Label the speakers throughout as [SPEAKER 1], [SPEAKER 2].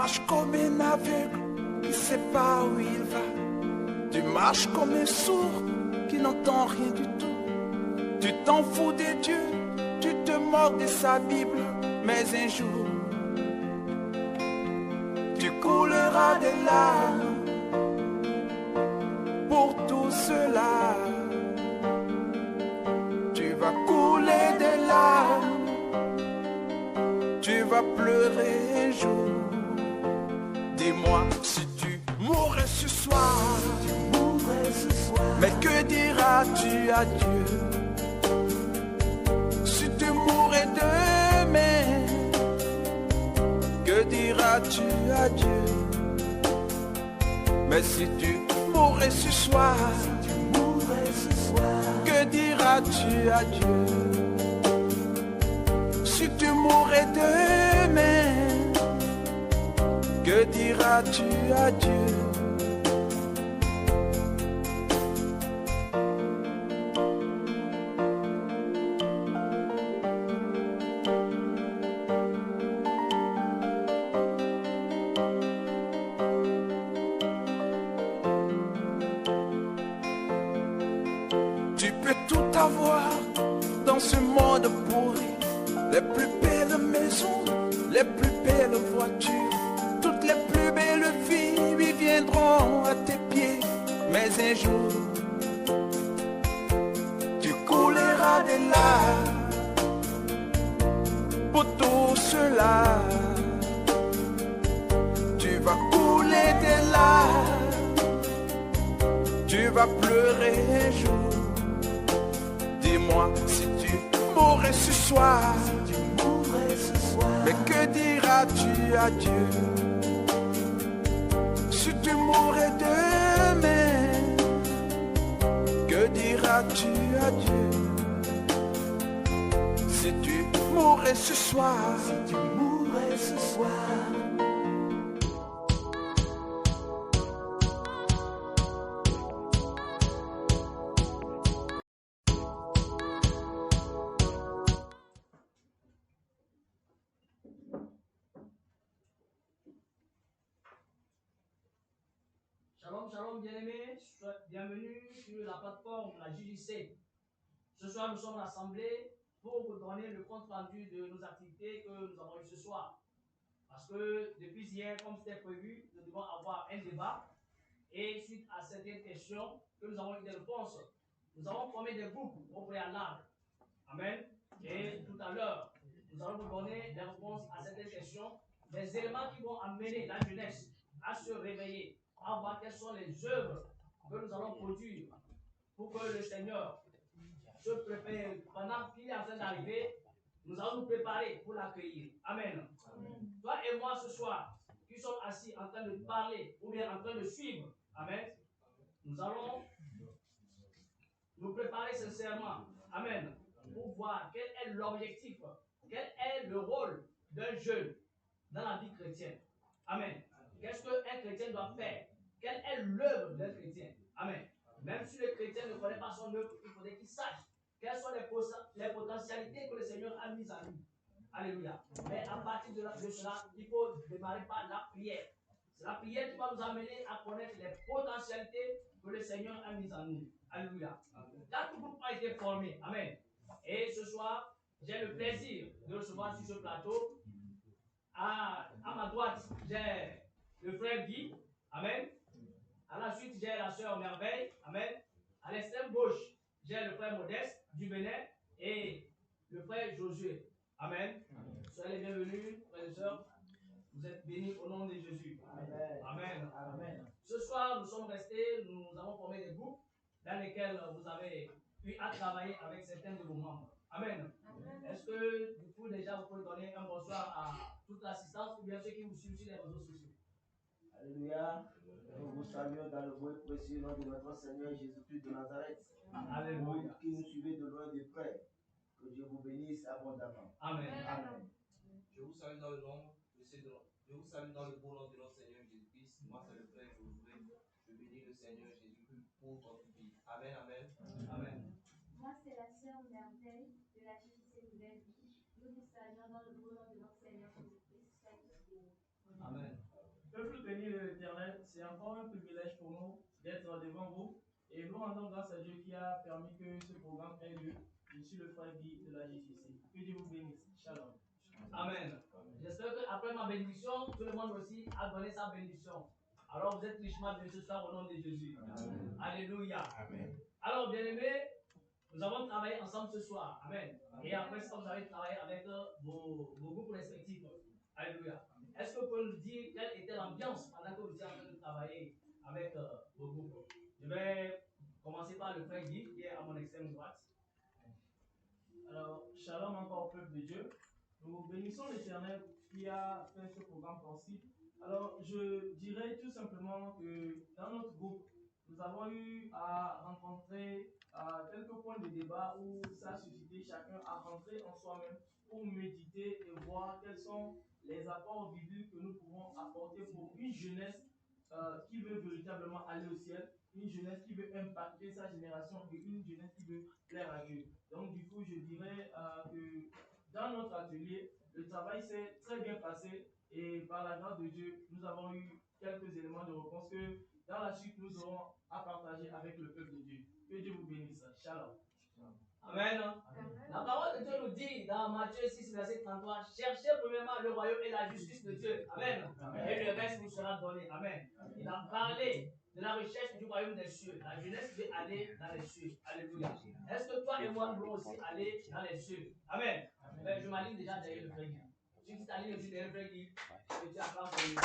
[SPEAKER 1] marches comme un aveugle qui ne sait pas où il va. Tu marches comme un sourd qui n'entend rien du tout. Tu t'en fous de Dieu, tu te moques de sa Bible. Mais un jour, tu couleras des larmes pour tout cela. Tu vas couler des larmes, tu vas pleurer un jour. Dis-moi si tu mourrais ce soir, mais que diras-tu à Dieu? Si tu mourrais demain, que diras-tu à Dieu? Mais si tu mourrais ce soir, que diras-tu à Dieu? Si tu mourrais demain, que diras-tu à Dieu? Tu peux tout avoir dans ce monde pourri, les plus belles maisons, les plus belles voitures, toutes les plus belles filles lui viendront à tes pieds. Mais un jour, tu couleras des larmes pour tout cela. Tu vas couler des larmes, tu vas pleurer un jour. Dis-moi si tu mourrais ce soir, mais que diras-tu à Dieu? Si tu mourrais demain, que diras-tu à Dieu? Si tu mourrais ce soir,
[SPEAKER 2] Shalom, shalom, bien-aimés, bienvenue sur la plateforme, la JJC. Ce soir, nous sommes rassemblés pour vous donner le compte rendu de nos activités que nous avons eues ce soir. Parce que depuis hier, comme c'était prévu, nous devons avoir un débat. Et suite à certaines questions que nous avons eu des réponses, nous avons formé des groupes au préalable. Amen. Et tout à l'heure, nous allons vous donner des réponses à certaines questions, des éléments qui vont amener la jeunesse à se réveiller, à voir quelles sont les œuvres que nous allons produire pour que le Seigneur se prépare. Pendant qu'il est en train d'arriver, nous allons nous préparer pour l'accueillir. Amen. Amen. Toi et moi ce soir, qui sommes assis en train de parler ou bien en train de suivre, amen, nous allons nous préparer sincèrement. Amen. Pour voir quel est l'objectif, quel est le rôle d'un jeune dans la vie chrétienne. Amen. Qu'est-ce qu'un chrétien doit faire? Quelle est l'œuvre d'un chrétien? Amen. Même si le chrétien ne connaît pas son œuvre, il faudrait qu'il sache quelles sont les potentialités que le Seigneur a mises en lui. Alléluia. Mais à partir de cela, il faut démarrer par la prière. C'est la prière qui va nous amener à connaître les potentialités que le Seigneur a mises en nous. Alléluia. Quatre groupes ont été formés. Amen. Et ce soir, j'ai le plaisir de recevoir sur ce plateau, à ma droite, j'ai le frère Guy. Amen. À la suite, j'ai la sœur Merveille. Amen. À l'extrême gauche, j'ai le frère Modeste du Bénin et le frère Josué. Amen. Soyez les bienvenus, frères et sœurs. Vous êtes bénis au nom de Jésus. Amen. Amen. Amen. Ce soir, nous sommes restés, nous avons formé des groupes dans lesquels vous avez eu à travailler avec certains de vos membres. Amen. Amen. Est-ce que, du coup, déjà, vous pouvez donner un bonsoir à toute l'assistance ou bien ceux qui vous suivent sur les réseaux sociaux?
[SPEAKER 3] Alléluia. Nous vous saluons dans le beau et précieux nom de notre Seigneur Jésus-Christ de Nazareth.
[SPEAKER 2] Alléluia.
[SPEAKER 3] Qui nous suivez de loin et de près. Que Dieu vous bénisse abondamment.
[SPEAKER 2] Amen.
[SPEAKER 3] Amen.
[SPEAKER 4] Je vous salue dans le nom de ce nom. Je vous salue dans le beau nom de notre Seigneur Jésus-Christ. Moi, c'est le frère Josué. Je bénis le Seigneur Jésus-Christ pour votre vie. Amen, amen.
[SPEAKER 2] Amen.
[SPEAKER 5] Moi, c'est la sœur Merveille de la JJC Nouvelle Vie. Nous vous saluons dans le beau nom de notre Seigneur Jésus-Christ.
[SPEAKER 2] Amen.
[SPEAKER 6] c'est encore un privilège pour nous d'être devant vous. Et nous rendons grâce à Dieu qui a permis que ce programme ait lieu. Je suis le frère Guy de la JCC. Que Dieu vous bénisse. Shalom.
[SPEAKER 2] Amen. J'espère qu'après ma bénédiction, tout le monde aussi a donné sa bénédiction. Alors vous êtes richement bénis ce soir au nom de Jésus. Amen. Alléluia. Amen. Alors bien aimés, nous avons travaillé ensemble ce soir. Amen. Et après ça, vous avez travaillé avec vos groupes respectifs. Alléluia. Est-ce que vous pouvez nous dire quelle était l'ambiance pendant que vous étiez en train de travailler avec vos groupes? Je vais commencer par le frère Guy qui est à mon extrême droite.
[SPEAKER 6] Alors, shalom encore au peuple de Dieu. Nous bénissons l'Éternel qui a fait ce programme possible. Alors, je dirais tout simplement que dans notre groupe, nous avons eu à rencontrer quelques points de débat où ça a suscité chacun à rentrer en soi-même pour méditer et voir quels sont les apports bibliques que nous pouvons apporter pour une jeunesse qui veut véritablement aller au ciel, une jeunesse qui veut impacter sa génération et une jeunesse qui veut plaire à Dieu. Donc, du coup, je dirais que dans notre atelier, le travail s'est très bien passé et par la grâce de Dieu, nous avons eu quelques éléments de réponse que dans la suite, nous aurons à partager avec le peuple de Dieu. Que Dieu vous bénisse. Shalom.
[SPEAKER 2] Amen. La parole de Dieu nous dit dans Matthieu 6, verset 33, cherchez premièrement le royaume et la justice de Dieu. Amen. Et le reste vous sera donné. Amen. Il a parlé de la recherche du royaume des cieux. La jeunesse veut aller dans les cieux. Alléluia. Est-ce que toi et moi, nous voulons aussi aller dans les cieux? Amen. Mais je m'aligne déjà derrière le frère Guy. Si tu t'alignes aussi derrière le frère Guy, tu acclames pour lui.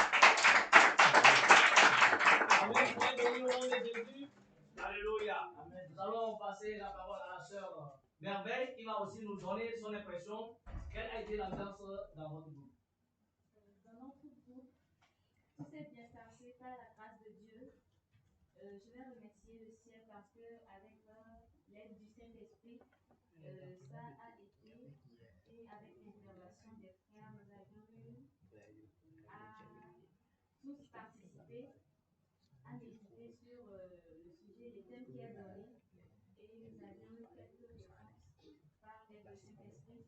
[SPEAKER 2] Amen. Soyez bénis au nom de Jésus. Alléluia. Amen. Nous allons passer la parole à la sœur Merveille qui va aussi nous donner son impression. Quelle a été l'ambiance dans votre groupe?
[SPEAKER 5] Dans notre groupe, tout s'est bien passé par la grâce de Dieu. Je vais remercier le ciel parce que avec l'aide du Saint-Esprit, ça a été, et avec l'intervention des frères, nous avions eu à tous participer, à méditer sur le sujet, les thèmes qui est donné, et nous avions eu quelques réponses par l'aide du Saint-Esprit,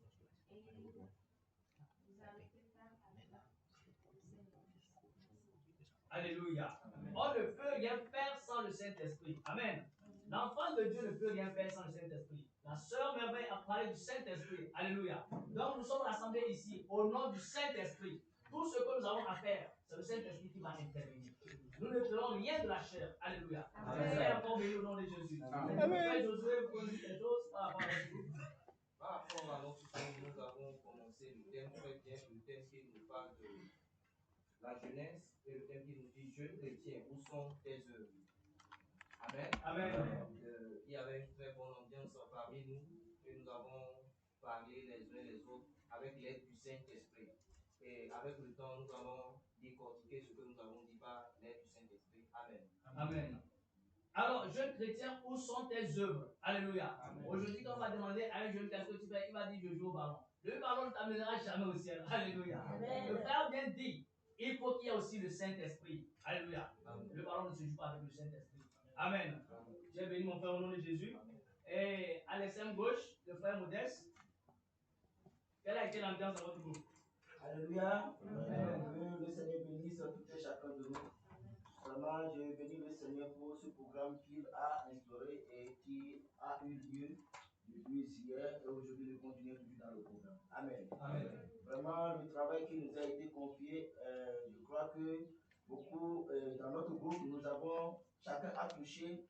[SPEAKER 5] et vous avez fait ça avec la
[SPEAKER 2] Alléluia. On ne peut rien faire sans le Saint-Esprit. Amen. L'enfant de Dieu ne peut rien faire sans le Saint-Esprit. La sœur Merveille a parlé du Saint-Esprit. Alléluia. Donc nous sommes rassemblés ici au nom du Saint-Esprit. Tout ce que nous avons à faire, c'est le Saint-Esprit qui va intervenir. Nous ne ferons rien de la chair. Alléluia. C'est encore béni au nom de Jésus. Frère Josué, vous pouvez dire quelque chose par rapport à ce.
[SPEAKER 4] Par rapport à notre thème, nous avons commencé le thème très bien, le thème qui nous parle de la jeunesse et le thème qui nous dit jeune chrétien, où sont tes œuvres? Amen.
[SPEAKER 2] Amen.
[SPEAKER 4] Il y avait une très bonne ambiance parmi nous et nous avons parlé les uns les autres avec l'aide du Saint-Esprit. Et avec le temps, nous allons décortiquer ce que nous avons dit par l'aide du Saint-Esprit. Amen.
[SPEAKER 2] Amen. Alors, jeune chrétien, où sont tes œuvres? Alléluia. Aujourd'hui, quand on va demander à un jeune qu'est-ce que tu fais, il va dire je joue au ballon. Le ballon ne t'amènera jamais au ciel. Alléluia. Amen. Le frère vient dire il faut qu'il y ait aussi le Saint-Esprit. Alléluia. Amen. Le ballon ne se joue pas avec le Saint-Esprit. Amen. J'ai béni mon frère au nom de Jésus. Et à l'extrême gauche, le frère Modeste. Quelle a été l'ambiance dans votre groupe?
[SPEAKER 3] Alléluia. Que le Seigneur bénisse tout et chacun de nous. Vraiment, je bénis le Seigneur pour ce programme qu'il a instauré et qui a eu lieu depuis hier et aujourd'hui nous continuons toujours dans le programme. Amen.
[SPEAKER 2] Amen.
[SPEAKER 3] Vraiment, le travail qui nous a été confié, je crois que beaucoup dans notre groupe, nous avons, chacun a touché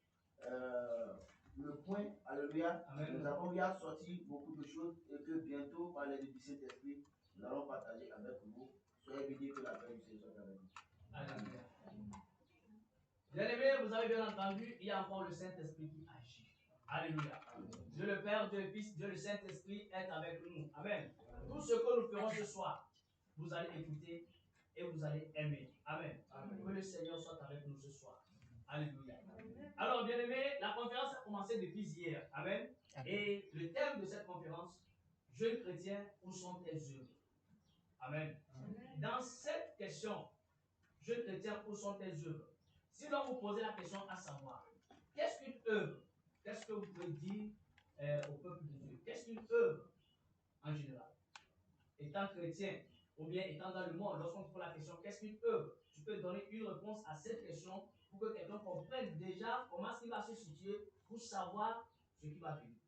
[SPEAKER 3] le point. Alléluia. Amen. Nous avons eu à sortir beaucoup de choses et que bientôt, par l'aide du Saint-Esprit, nous allons partager avec vous. Soyez bénis que la paix du Seigneur soit avec nous.
[SPEAKER 2] Alléluia. Bien-aimés, vous avez bien entendu, il y a encore le Saint-Esprit qui agit. Alléluia. Dieu le Père, Dieu le Fils, Dieu le Saint-Esprit est avec nous. Amen. Tout ce que nous ferons ce soir, vous allez écouter et vous allez aimer. Amen. Amen. Que le Seigneur soit avec nous ce soir. Alléluia. Alors, bien-aimés, la conférence a commencé depuis hier. Amen. Et le thème de cette conférence, jeune chrétien, où sont tes œuvres? Amen. Dans cette question, jeune chrétien, où sont tes œuvres? Si l'on vous posait la question à savoir, qu'est-ce qu'une œuvre? Qu'est-ce que vous pouvez dire au peuple de Dieu? Qu'est-ce qu'une œuvre en général? Étant chrétien, ou bien étant dans le monde, lorsqu'on te pose la question, qu'est-ce qu'une œuvre? Tu peux donner une réponse à cette question pour que quelqu'un comprenne déjà comment il va se situer pour savoir ce qui va venir.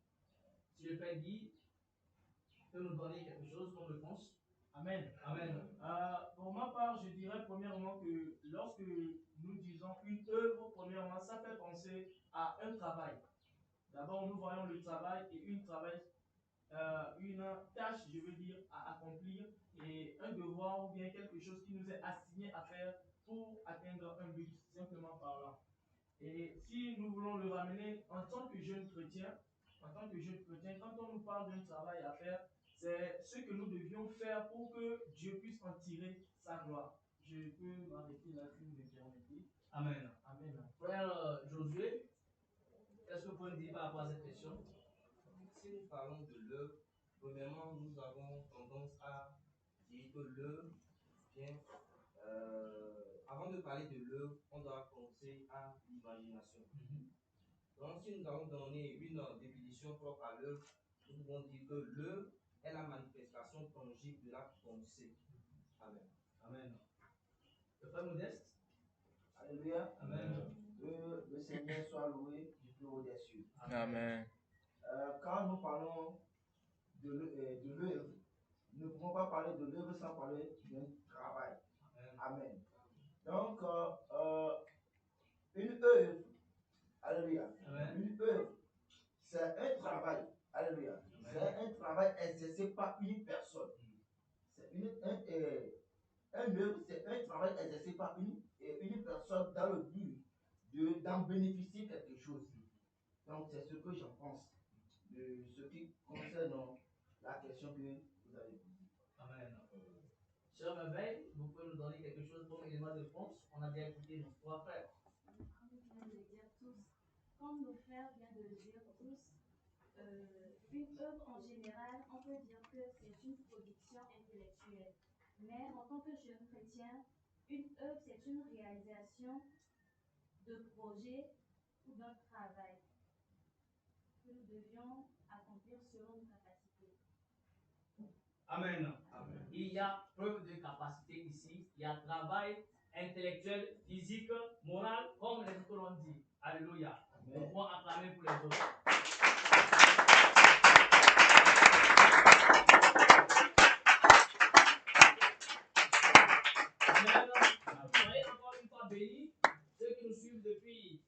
[SPEAKER 2] Si le Père dit, peut nous donner quelque chose comme réponse.
[SPEAKER 6] Amen.
[SPEAKER 2] Amen.
[SPEAKER 6] Pour ma part, je dirais premièrement que lorsque nous disons une œuvre, premièrement, ça fait penser à un travail. D'abord, nous voyons le travail et une tâche, je veux dire, à accomplir et un devoir ou bien quelque chose qui nous est assigné à faire pour atteindre un but, simplement parlant. Et si nous voulons le ramener en tant que jeune chrétien, quand on nous parle d'un travail à faire, c'est ce que nous devions faire pour que Dieu puisse en tirer sa gloire. Je peux m'arrêter là si vous me permettez.
[SPEAKER 2] Amen.
[SPEAKER 6] Amen.
[SPEAKER 2] Frère Josué, qu'est-ce que vous pouvez nous dire par rapport à cette question?
[SPEAKER 4] Si nous parlons de l'œuvre, premièrement, nous avons tendance à dire que l'œuvre vient. Avant de parler de l'œuvre, on doit penser à l'imagination. Donc, si nous avons donné une définition propre à l'œuvre, nous pouvons dire que l'œuvre est la manifestation tangible de la pensée. Amen.
[SPEAKER 2] Amen. Le frère Modeste.
[SPEAKER 3] Alléluia.
[SPEAKER 2] Amen.
[SPEAKER 3] Que le Seigneur soit loué du plus haut des cieux.
[SPEAKER 1] Amen.
[SPEAKER 3] Quand nous parlons de l'œuvre, nous ne pouvons pas parler de l'œuvre sans parler d'un travail. Amen. Donc, une œuvre, alléluia, une œuvre, c'est un travail, alléluia, c'est un travail exercé par une personne. Un œuvre, c'est un travail exercé par une personne dans le but d'en bénéficier quelque chose. Donc, c'est ce que j'en pense de ce qui concerne la question que vous avez posée.
[SPEAKER 2] Amen. Sœur Merveille, vous pouvez nous donner quelque chose comme élément de réponse? On a bien écouté nos trois frères.
[SPEAKER 5] Comme nos frères viennent de le dire tous, une œuvre en général, on peut dire que c'est une production intellectuelle. Mais en tant que jeune chrétien, une œuvre, c'est une réalisation de projet ou d'un travail que nous devions accomplir selon nos capacités.
[SPEAKER 2] Amen. Amen. Il y a preuve de capacité ici. Il y a travail intellectuel, physique, moral, comme les autres l'ont dit. Alléluia. Nous pouvons acclamer pour les autres. Soyez encore une fois bénis, ceux qui nous suivent depuis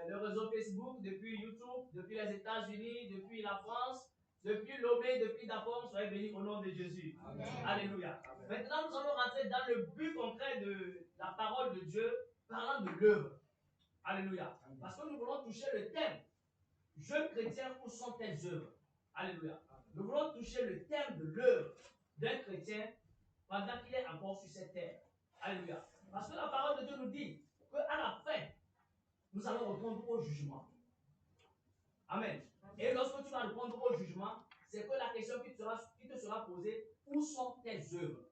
[SPEAKER 2] le réseau Facebook, depuis YouTube, depuis les États-Unis, depuis la France, depuis Lomé, depuis Dapom, soyez bénis au nom de Jésus. Amen. Alléluia. Amen. Maintenant, nous allons rentrer dans le but concret de la parole de Dieu, parlant de l'œuvre. Alléluia. Parce que nous voulons toucher le thème. Jeunes chrétiens, où sont tes œuvres? Alléluia. Nous voulons toucher le thème de l'œuvre d'un chrétien pendant qu'il est encore sur cette terre. Alléluia. Parce que la parole de Dieu nous dit qu'à la fin, nous allons répondre au jugement. Amen. Et lorsque tu vas répondre au jugement, c'est que la question qui te sera posée, où sont tes œuvres?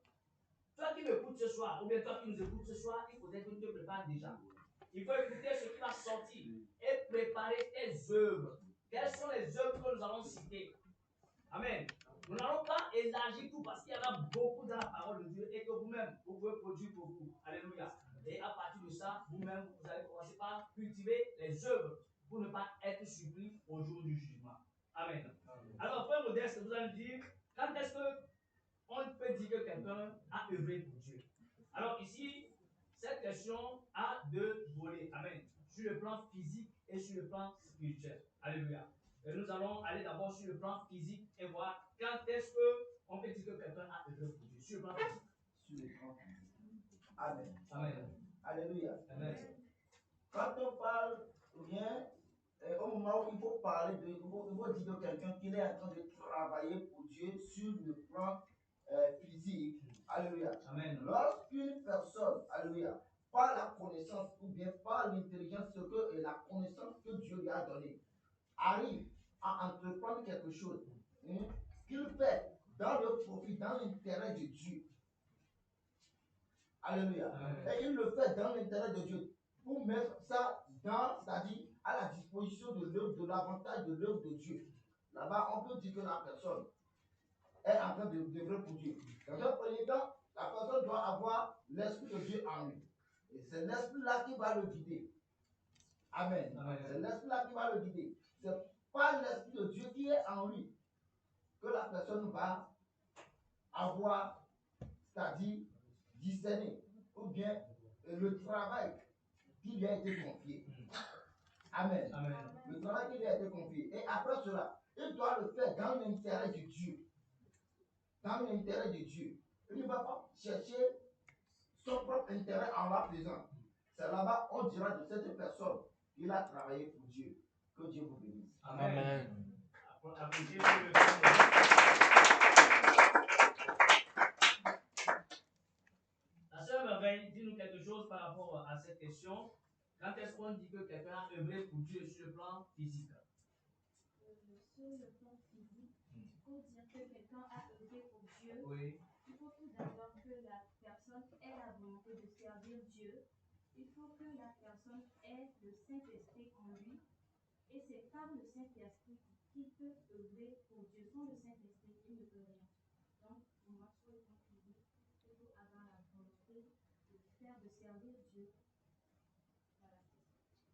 [SPEAKER 2] Toi qui m'écoutes ce soir, ou bien toi qui nous écoutes ce soir, il faudrait que tu te prépares déjà. Il faut écouter ce qui va sortir et préparer tes œuvres. Quelles sont les œuvres que nous allons citer? Amen. Nous n'allons pas élargir tout parce qu'il y en a beaucoup dans la parole de Dieu et que vous-même, vous pouvez produire pour vous. Alléluia. Et à partir de ça, vous-même, vous allez commencer par cultiver les œuvres pour ne pas être surpris au jour du jugement. Amen. Alors, frère Modeste, vous allez me dire, quand est-ce qu'on peut dire que quelqu'un a œuvré pour Dieu? Alors ici, cette question a deux volets. Amen. Sur le plan physique et sur le plan spirituel. Alléluia. Et nous allons aller d'abord sur le plan physique et voir quand est-ce qu'on peut dire que quelqu'un a œuvré pour Dieu. Sur le plan physique.
[SPEAKER 3] Sur le plan physique. Amen.
[SPEAKER 2] Amen.
[SPEAKER 3] Alléluia.
[SPEAKER 2] Amen.
[SPEAKER 3] Quand on parle, bien, au moment où il faut parler il faut dire de quelqu'un qui est en train de travailler pour Dieu sur le plan physique. Alléluia.
[SPEAKER 2] Amen.
[SPEAKER 3] Lorsqu'une personne, alléluia, par la connaissance ou bien par l'intelligence, la connaissance que Dieu lui a donnée, arrive à entreprendre quelque chose qu'il fait dans le profit, dans l'intérêt de Dieu. Alléluia. Amen. Et il le fait dans l'intérêt de Dieu pour mettre ça c'est-à-dire à la disposition de l'œuvre, de l'avantage de l'œuvre de Dieu. Là-bas, on peut dire que la personne est en train de d'œuvrer pour Dieu. Dans un premier temps, la personne doit avoir l'Esprit de Dieu en lui. Et c'est l'Esprit-là qui va le guider. Amen.
[SPEAKER 2] Amen.
[SPEAKER 3] C'est l'Esprit-là qui va le guider. C'est pas l'Esprit de Dieu qui est en lui que la personne va avoir, c'est-à-dire discerner, ou bien le travail qui lui a été confié. Amen.
[SPEAKER 2] Amen.
[SPEAKER 3] Le travail qui lui a été confié. Et après cela, il doit le faire dans l'intérêt de Dieu. Dans l'intérêt de Dieu. Il ne va pas chercher son propre intérêt en la faisant. C'est là-bas on dira de cette personne qu'il a travaillé pour Dieu. Que Dieu vous bénisse.
[SPEAKER 2] Amen. La sœur Merveille, dis-nous quelque chose par rapport à cette question. Quand est-ce qu'on dit que quelqu'un a œuvré pour Dieu sur le plan physique?
[SPEAKER 5] Sur le plan physique, pour dire que quelqu'un a œuvré pour Dieu,
[SPEAKER 2] Oui.
[SPEAKER 5] il faut tout d'abord que la personne ait la volonté de servir Dieu. Il faut que la personne ait le Saint-Esprit en lui. Et c'est par le Saint-Esprit qu'il peut œuvrer pour Dieu. Sans le Saint-Esprit, il ne peut rien. Donc, pour moi, sur le plan physique, il faut avoir la volonté de faire, de servir Dieu. Voilà.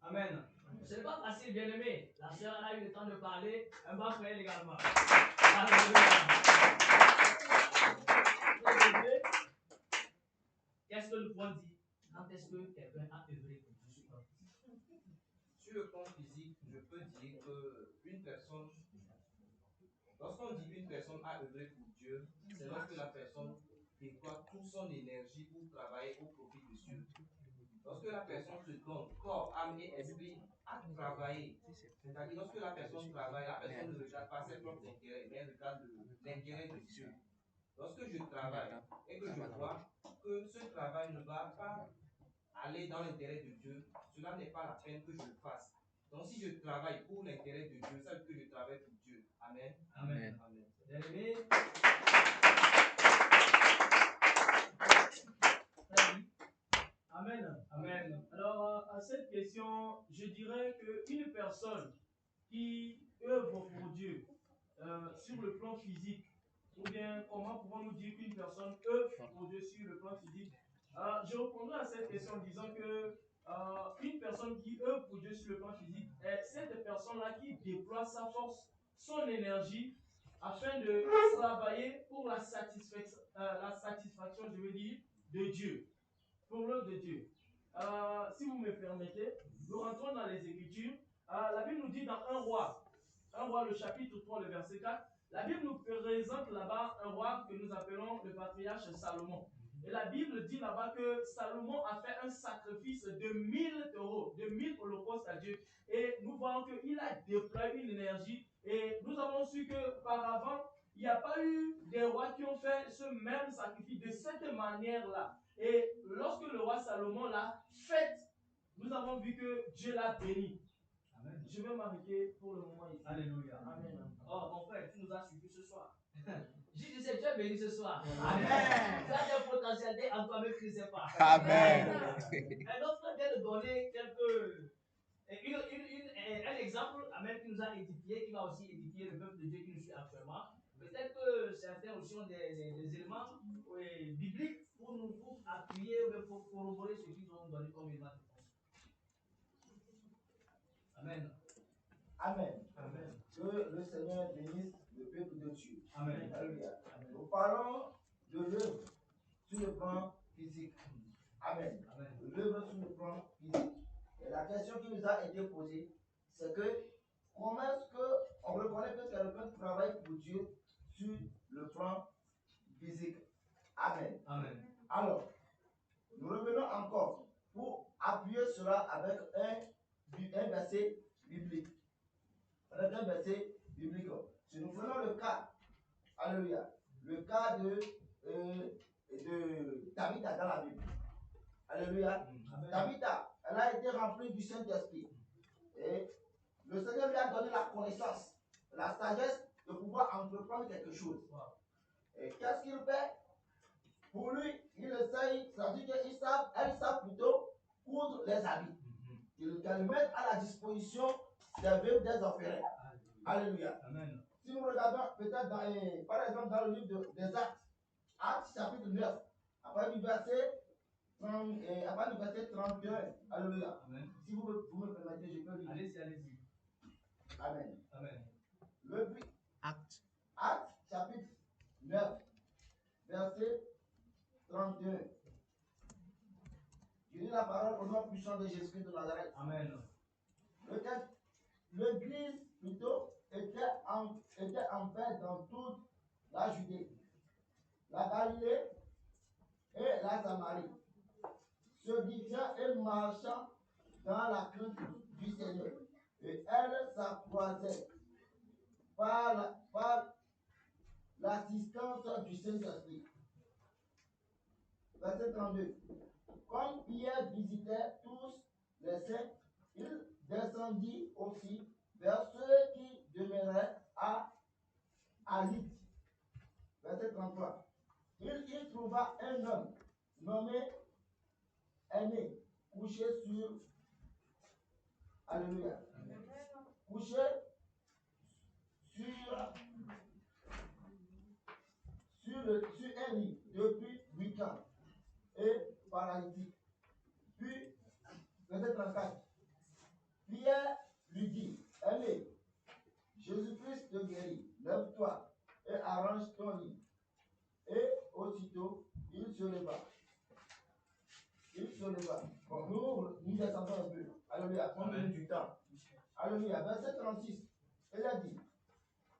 [SPEAKER 2] Amen. Ce n'est pas facile, bien aimé. La sœur a eu le temps de parler. Elle va faire également. Qu'est-ce que nous pouvons dire? Quand est-ce que quelqu'un a œuvré pour Dieu?
[SPEAKER 4] Sur le plan physique, je peux dire qu'une personne, lorsqu'on dit qu'une personne a œuvré pour Dieu, c'est lorsque la personne déploie toute son énergie pour travailler au profit de Dieu. Lorsque la personne se donne corps, âme et esprit à travailler, c'est-à-dire lorsque la personne travaille, la personne ne regarde pas ses propres intérêts, mais elle regarde l'intérêt de Dieu. Lorsque je travaille et que je vois que ce travail ne va pas aller dans l'intérêt de Dieu, cela n'est pas la peine que je le fasse. Donc si je travaille pour l'intérêt de Dieu, ça veut dire que je travaille pour Dieu. Amen.
[SPEAKER 2] Amen.
[SPEAKER 4] Amen.
[SPEAKER 2] Bien-aimé. Amen. Amen. Alors, à cette question, je dirais qu'une personne qui œuvre pour Dieu sur le plan physique, ou bien comment pouvons-nous dire qu'une personne œuvre pour Dieu sur le plan physique? Je répondrai à cette question en disant que une personne qui œuvre pour Dieu sur le plan physique est cette personne-là qui déploie sa force, son énergie, afin de travailler pour la satisfaction, je veux dire, de Dieu, pour l'œuvre de Dieu. Si vous me permettez, nous rentrons dans les Écritures. La Bible nous dit dans 1 roi, le chapitre 3, le verset 4, la Bible nous présente là-bas un roi que nous appelons le patriarche Salomon. Et la Bible dit là-bas que Salomon a fait un sacrifice de 1000 taureaux, de 1000 holocaustes à Dieu. Et nous voyons qu'il a déployé une énergie. Et nous avons su qu'auparavant, il n'y a pas eu des rois qui ont fait ce même sacrifice de cette manière-là. Et lorsque le roi Salomon l'a fait, nous avons vu que Dieu l'a béni. Amen. Je vais m'arrêter pour le moment ici. Alléluia. Amen. Oh, mon frère, tu nous as suivis ce soir. Je disais, tu es béni ce soir. Amen. Tu as des potentialités en toi, ne crisez pas. Amen. Un autre frère vient de donner un exemple, Amen, qui nous a édifié, qui va aussi édifier le peuple de Dieu qui nous suit actuellement. Peut-être que certains aussi ont des éléments bibliques pour nous appuyer ou pour corroborer ce qu'ils ont donné comme élément de réponse. Amen.
[SPEAKER 3] Amen.
[SPEAKER 2] Amen.
[SPEAKER 3] Que le Seigneur bénisse le peuple de Dieu.
[SPEAKER 2] Amen.
[SPEAKER 3] Alléluia. Nous parlons de l'œuvre sur le plan physique. Amen.
[SPEAKER 2] Amen.
[SPEAKER 3] L'œuvre sur le plan physique. Et la question qui nous a été posée, c'est que comment est-ce qu'on reconnaît que quelqu'un travaille pour Dieu sur le plan physique? Amen.
[SPEAKER 2] Amen.
[SPEAKER 3] Alors, nous revenons encore pour appuyer cela avec un verset biblique. Avec un verset biblique. Si nous prenons le cas, alléluia, le cas de Tabitha dans la Bible. Alléluia. Tabitha, elle a été remplie du Saint-Esprit. Et le Seigneur lui a donné la connaissance, la sagesse de pouvoir entreprendre quelque chose. Et qu'est-ce qu'il fait? Pour lui, il essaye, ça veut dire qu'elle savent plutôt coudre les habits. Ils le mettent à la disposition des veuves, des orphelins. Alléluia.
[SPEAKER 2] Amen.
[SPEAKER 3] Si nous regardons peut-être par exemple dans le livre des Actes, Actes chapitre 9, après du verset 31. Alléluia.
[SPEAKER 2] Amen.
[SPEAKER 3] Si vous me permettez, je peux lire.
[SPEAKER 2] Allez-y, allez-y.
[SPEAKER 3] Amen.
[SPEAKER 2] Amen.
[SPEAKER 3] Le but. Acte chapitre 9, verset 31. Je lis la parole au nom puissant de Jésus-Christ de Nazareth.
[SPEAKER 2] Amen.
[SPEAKER 3] L'église plutôt était en paix dans toute la Judée, la Galilée et la Samarie, se dirigeant et marchant dans la crainte du Seigneur. Et elle s'accroissait par l'assistance du Saint-Esprit. Verset 32. Comme Pierre visitait tous les saints, il descendit aussi vers ceux qui demeuraient à Lydde. Verset 33. Il y trouva un homme nommé Aîné, couché sur. Alléluia. Couché sur un lit depuis 8 ans et paralytique. Puis, verset 34. Pierre lui dit, Aîné, Jésus-Christ te guérit, lève-toi et arrange ton lit. Et aussitôt, il se leva. Bon, nous descendons un peu. Alléluia, compte du temps. Alléluia, verset 36. Il a dit,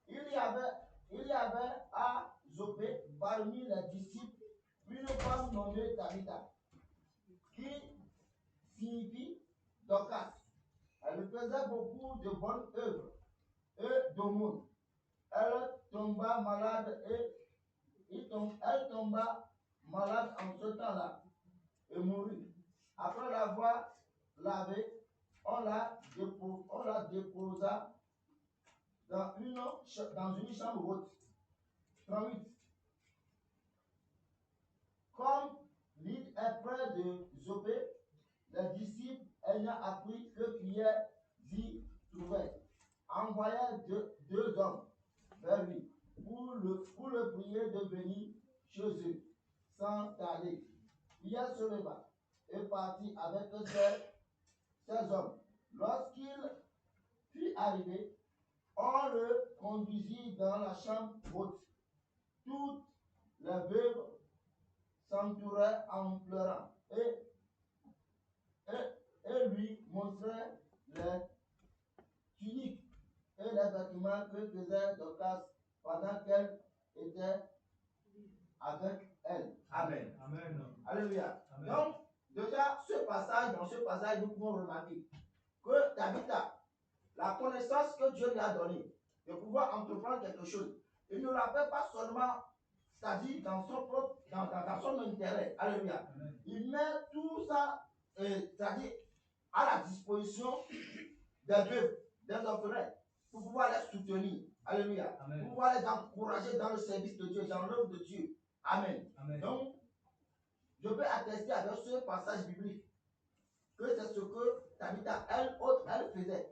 [SPEAKER 3] il y avait à Jopé, parmi les disciples, une femme nommée Tabitha, qui signifie Dorcas. Elle faisait beaucoup de bonnes œuvres et d'aumônes. Elle tomba malade elle tomba malade en ce temps-là et mourut. Après l'avoir lavée, on la déposa dans une chambre haute. 38. Comme Lydde est près de Jopé, les disciples ayant appris que Pierre s'y trouvait, envoyèrent deux hommes vers lui pour le prier de venir chez eux sans tarder. Pierre se leva et partit avec ces hommes. Lorsqu'il fut arrivé, on le conduisit dans la chambre haute. Toutes les veuves s'entouraient en pleurant et lui montraient les tuniques et les vêtements que faisait Dorcas pendant qu'elle était avec elle. Amen.
[SPEAKER 2] Amen.
[SPEAKER 3] Alléluia.
[SPEAKER 2] Amen.
[SPEAKER 3] Donc, déjà, dans ce passage, nous pouvons remarquer que Tabitha, la connaissance que Dieu lui a donnée de pouvoir entreprendre quelque chose, il ne l'a fait pas seulement, c'est-à-dire dans son intérêt. Alléluia.
[SPEAKER 2] Amen.
[SPEAKER 3] Il met tout ça, c'est-à-dire à la disposition des veuves, des orphelins, pour pouvoir les soutenir. Alléluia.
[SPEAKER 2] Amen.
[SPEAKER 3] Pour pouvoir les encourager dans le service de Dieu, dans l'œuvre de Dieu. Amen.
[SPEAKER 2] Amen.
[SPEAKER 3] Donc, je peux attester avec ce passage biblique que c'est ce que Tabitha, elle faisait.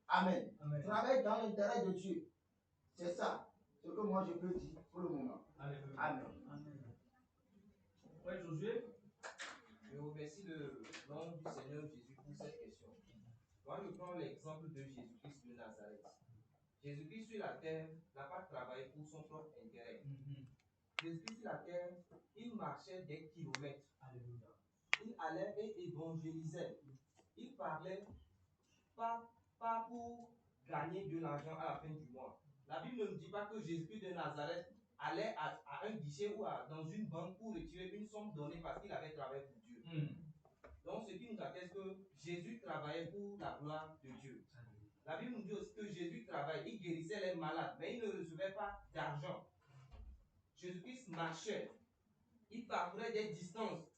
[SPEAKER 3] Amen.
[SPEAKER 2] Amen.
[SPEAKER 3] Travaille dans l'intérêt de Dieu. C'est ça ce que moi je peux dire pour le moment.
[SPEAKER 2] Alléluia.
[SPEAKER 3] Amen.
[SPEAKER 2] Amen. Oui, Josué.
[SPEAKER 4] Je remercie le nom du Seigneur Jésus pour cette question. Moi, je prends l'exemple de Jésus-Christ de Nazareth. Jésus-Christ sur la terre n'a pas travaillé pour son propre intérêt. Jésus-Christ sur la terre, il marchait des kilomètres.
[SPEAKER 2] Alléluia.
[SPEAKER 4] Il allait et évangélisait. Il parlait pas pour gagner de l'argent à la fin du mois. La Bible ne nous dit pas que Jésus-Christ de Nazareth allait à un guichet ou dans une banque pour retirer une somme donnée parce qu'il avait travaillé pour Dieu. Donc, ce qui nous atteste que Jésus travaillait pour la gloire de Dieu. La Bible nous dit aussi que Jésus travaillait, il guérissait les malades, mais il ne recevait pas d'argent. Jésus-Christ marchait, il parcourait des distances.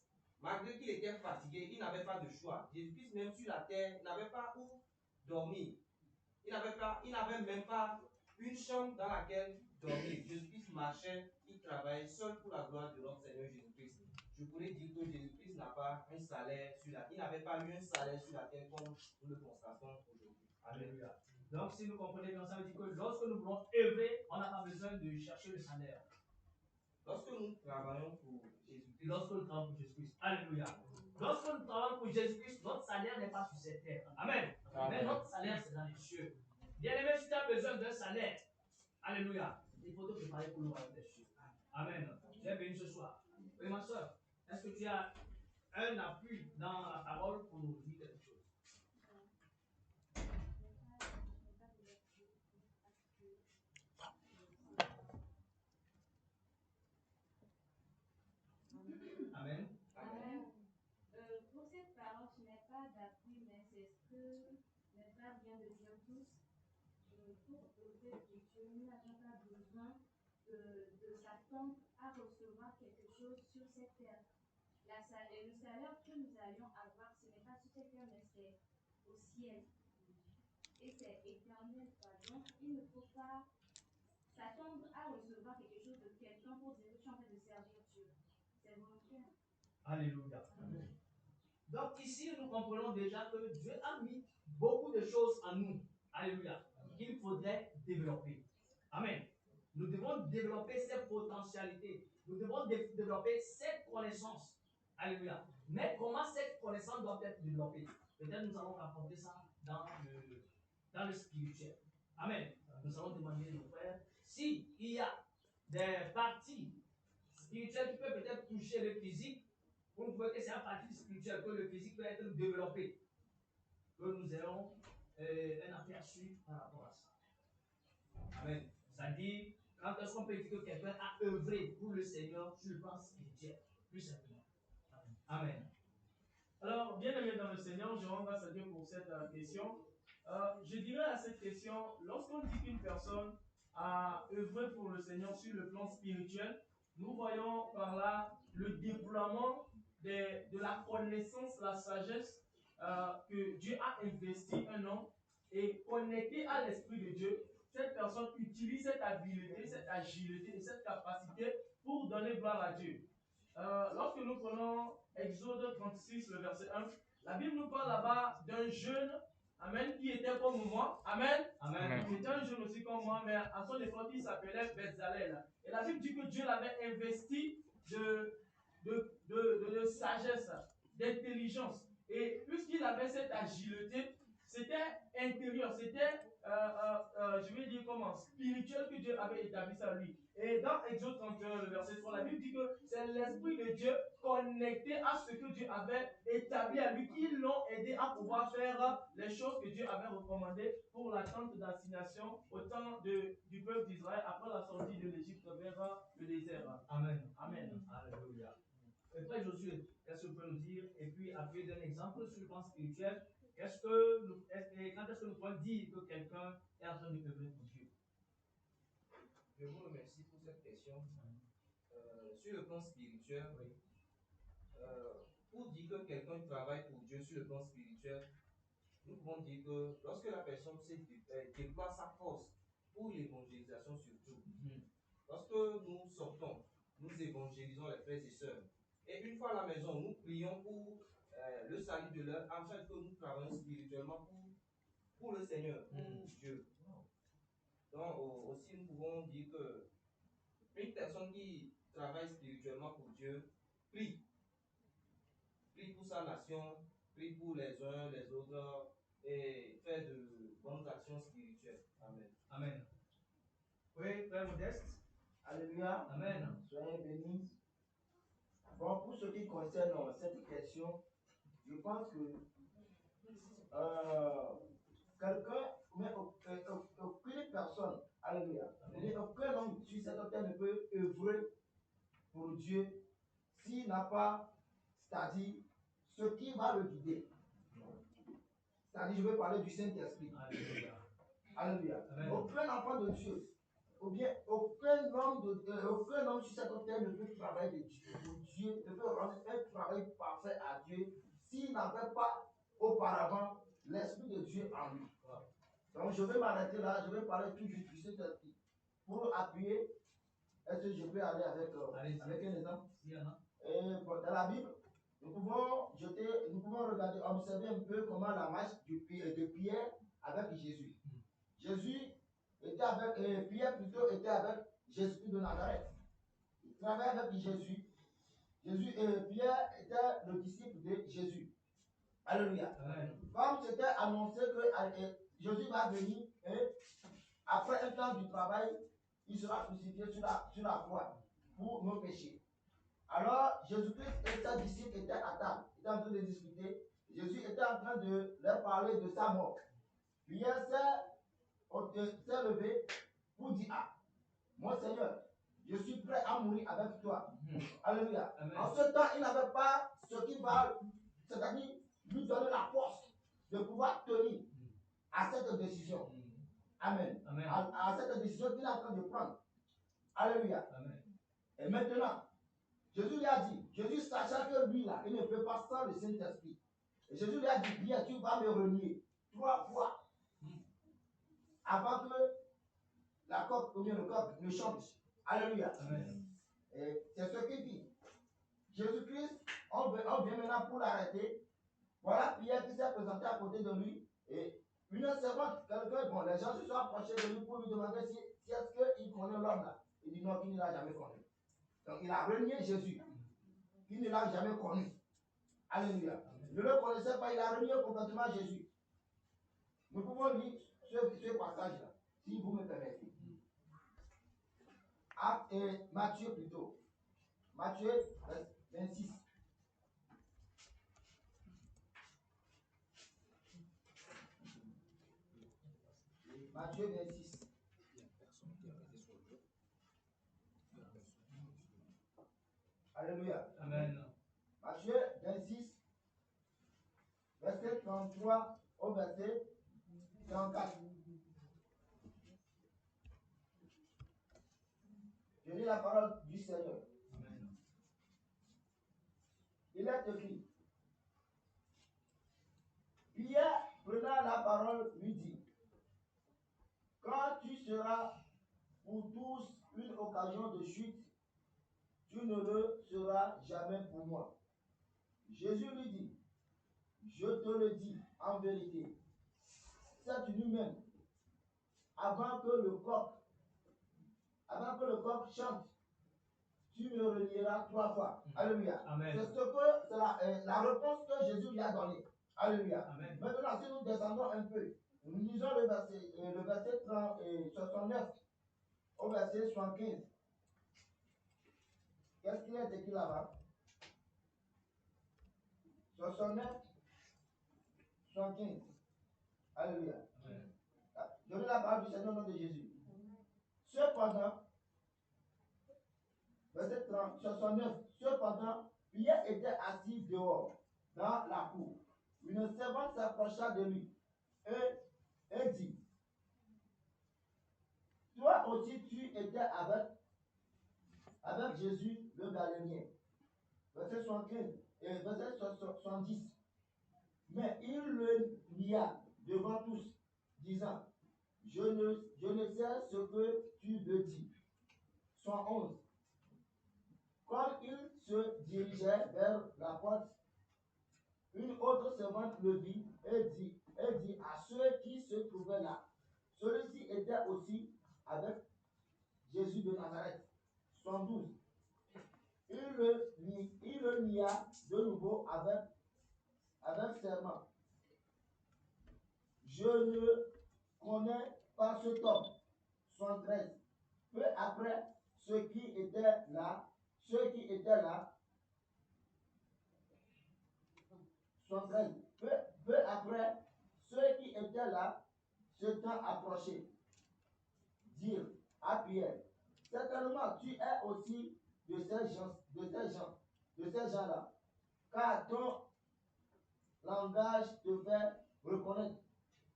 [SPEAKER 4] Malgré qu'il était fatigué, il n'avait pas de choix. Jésus-Christ, même sur la terre, n'avait pas où dormir. Il n'avait même pas une chambre dans laquelle dormir. Jésus-Christ marchait, il travaillait seul pour la gloire de notre Seigneur Jésus-Christ. Je pourrais dire que Jésus-Christ n'a pas un salaire sur la terre. Il n'avait pas eu un salaire sur la terre comme nous le constatons aujourd'hui.
[SPEAKER 2] Alléluia. Donc, si nous comprenons bien, ça veut dire que lorsque nous voulons œuvrer, on n'a pas besoin de chercher le salaire.
[SPEAKER 4] lorsque nous travaillons pour Jésus-Christ,
[SPEAKER 2] Lorsque nous travaillons pour Jésus-Christ. Alléluia. Lorsque nous travaillons pour Jésus-Christ, notre salaire n'est pas sur cette terre. Amen. Mais notre salaire, c'est dans les cieux. Bien-aimé, si tu as besoin d'un salaire, alléluia, il faut te préparer pour le royaume des cieux. Amen. Tu es béni ce soir. Oui, ma soeur, est-ce que tu as un appui dans la parole pour nous dire quelque chose? Amen.
[SPEAKER 5] Amen. Pour cette parole, je n'ai pas d'appui, mais c'est ce que mes frères viennent de dire tous. Pour œuvrer pour Dieu, nous n'avons pas besoin de s'attendre à recevoir quelque chose sur cette terre. Le salaire que nous allions avoir, ce n'est pas sur cette terre, mais c'est au ciel. Et c'est éternel, pardon. Il ne faut pas s'attendre à recevoir quelque chose de quelqu'un pour dire que tu es en train de servir Dieu. C'est volontaire.
[SPEAKER 2] Alléluia. Amen. Donc ici, nous comprenons déjà que Dieu a mis beaucoup de choses en nous. Alléluia. Qu'il faudrait développer. Amen. Nous devons développer ces potentialités. Nous devons développer cette connaissance. Alléluia. Mais comment cette connaissance doit être développée? Peut-être nous allons apporter ça dans le spirituel. Amen. Nous allons demander aux frères s'il y a des parties spirituelles qui peuvent peut-être toucher le physique. Vous voyez que c'est une partie spirituelle que le physique peut être développé. Que nous ayons un aperçu par rapport à ça. Amen. C'est-à-dire, quand est-ce qu'on peut dire que quelqu'un a œuvré pour le Seigneur sur le plan spirituel? Plus simplement. Amen.
[SPEAKER 6] Alors, bien aimé dans le Seigneur, je rends grâce à Dieu pour cette question. Je dirais à cette question, lorsqu'on dit qu'une personne a œuvré pour le Seigneur sur le plan spirituel, nous voyons par là le déploiement de la connaissance, la sagesse que Dieu a investi un homme et connecté à l'Esprit de Dieu. Cette personne utilise cette habileté, cette agilité et cette capacité pour donner gloire à Dieu. Lorsque nous prenons Exode 36, le verset 1, la Bible nous parle là-bas d'un jeune, amen, qui était comme moi, amen, amen. Il était un jeune aussi comme moi, mais à son époque, il s'appelait Bezalel. Et la Bible dit que Dieu l'avait investi de sagesse, d'intelligence. Et puisqu'il avait cette agilité, c'était intérieur, c'était, je vais dire comment, spirituel que Dieu avait établi ça à lui. Et dans Exode 31, le verset 3, la Bible dit que c'est l'Esprit de Dieu connecté à ce que Dieu avait établi à lui qui l'ont aidé à pouvoir faire les choses que Dieu avait recommandées pour l'attente d'assignation au temps du peuple d'Israël après la sortie de l'Égypte vers le désert.
[SPEAKER 2] Amen.
[SPEAKER 6] Amen.
[SPEAKER 2] Alléluia. Et frère Josué, qu'est-ce que vous pouvez nous dire? Et puis, appuyer d'un exemple sur le plan spirituel, quand est-ce que nous pouvons dire que quelqu'un est en train de œuvrer pour Dieu?
[SPEAKER 4] je vous remercie pour cette question. Sur le plan spirituel,
[SPEAKER 2] Oui.
[SPEAKER 4] Pour dire que quelqu'un travaille pour Dieu sur le plan spirituel, nous pouvons dire que lorsque la personne déploie sa force pour l'évangélisation surtout, lorsque nous sortons, nous évangélisons les frères et sœurs. Et une fois à la maison, nous prions pour le salut de leur âme, afin que nous travaillons spirituellement pour le Seigneur, pour Dieu. Donc aussi nous pouvons dire que une personne qui travaille spirituellement pour Dieu prie pour sa nation, prie pour les uns, les autres, et fait de bonnes actions spirituelles. Amen.
[SPEAKER 2] Amen. Oui, frère Modeste.
[SPEAKER 3] Alléluia.
[SPEAKER 2] Amen.
[SPEAKER 3] Soyez bénis. Bon, pour ce qui concerne cette question, je pense que quelqu'un, mais aucune personne, alléluia, aucun homme sur cette terre ne peut œuvrer pour Dieu s'il n'a pas, c'est-à-dire, ce qui va le guider. C'est-à-dire, je vais parler du Saint-Esprit.
[SPEAKER 2] Alléluia.
[SPEAKER 3] Alléluia.
[SPEAKER 2] Amen.
[SPEAKER 3] Aucun enfant de Dieu, ou bien aucun homme sur cette terre ne peut travailler pour Dieu, ne peut rendre un travail parfait à Dieu s'il n'avait pas auparavant l'Esprit de Dieu en lui. Donc je vais m'arrêter là, je vais parler tout juste du Saint-Esprit. Pour appuyer, est-ce que je peux aller avec un exemple? Dans la Bible, nous pouvons regarder, observer un peu comment la marche de Pierre avec Jésus. Jésus était avec, Pierre plutôt était avec Jésus de Nazareth. travaillait avec Jésus. Pierre était le disciple de Jésus. Alléluia.
[SPEAKER 2] Amen.
[SPEAKER 3] Comme c'était annoncé que Jésus va venir et après un temps du travail, il sera crucifié sur la croix pour nos péchés. Alors, Jésus-Christ et ses disciples étaient à table, étaient en train de discuter. Jésus était en train de leur parler de sa mort. Pierre s'est levé pour dire, ah, mon Seigneur, je suis prêt à mourir avec toi. Alléluia.
[SPEAKER 2] Amen.
[SPEAKER 3] En ce temps, il n'avait pas ce qui va, c'est-à-dire lui donner la force de pouvoir tenir à cette décision. Amen.
[SPEAKER 2] Amen.
[SPEAKER 3] À cette décision qu'il est en train de prendre. Alléluia.
[SPEAKER 2] Amen.
[SPEAKER 3] Et maintenant, Jésus lui a dit, Jésus sachant que lui là, il ne peut pas sans le Saint-Esprit. Et Jésus lui a dit, bien, tu vas me renier 3 fois avant que la coque ou bien le coq ne chante. Alléluia.
[SPEAKER 2] Amen.
[SPEAKER 3] Et c'est ce qu'il dit. Jésus-Christ, on vient maintenant pour l'arrêter. Voilà Pierre qui s'est présenté à côté de lui. Et une servante, quelqu'un, bon, les gens se sont approchés de lui pour lui demander si est-ce qu'il connaît l'homme là. Il dit non, qu'il ne l'a jamais connu. Donc il a renié Jésus, qu'il ne l'a jamais connu. Alléluia. Il ne le connaissait pas, il a renié complètement Jésus. Nous pouvons lire ce passage-là, si vous me permettez. Matthieu plutôt. Matthieu 26. Matthieu 26. Alléluia.
[SPEAKER 2] Amen.
[SPEAKER 3] Matthieu 26, verset 33 au verset 34. Je lis la parole du Seigneur.
[SPEAKER 2] Amen.
[SPEAKER 3] Il est écrit. Pierre, prenant la parole, lui dit, quand tu seras pour tous une occasion de chute, tu ne le seras jamais pour moi. Jésus lui dit, je te le dis en vérité, cette nuit-même, avant que le coq chante, tu me renieras 3 fois. Alléluia.
[SPEAKER 2] Amen.
[SPEAKER 3] C'est la réponse que Jésus lui a donnée. Alléluia.
[SPEAKER 2] Amen.
[SPEAKER 3] Maintenant, si nous descendons un peu, nous lisons le verset 69 au verset 75. Qu'est-ce qu'il est écrit là-bas? 69, 75. Alléluia.
[SPEAKER 2] Amen.
[SPEAKER 3] Je lis la parole du Seigneur au nom de Jésus. Cependant, verset 69, cependant, Pierre était assis dehors, dans la cour. Une servante s'approcha de lui et dit, toi aussi tu étais avec Jésus le Galiléen. Verset 75 et verset 70. Mais il le nia devant tous, disant, je ne sais ce que tu veux dire. 111. Comme il se dirigeait vers la porte, une autre servante le vit et dit à ceux qui se trouvaient là, celui-ci était aussi avec Jésus de Nazareth. 112. Il le nia de nouveau avec serment. Je ne connais pas cet homme. 113. Peu après, ceux qui étaient là, 113. Peu après, ceux qui étaient là s'étant approchés, dirent à Pierre, certainement tu es aussi de ces gens-là, car ton langage te fait reconnaître.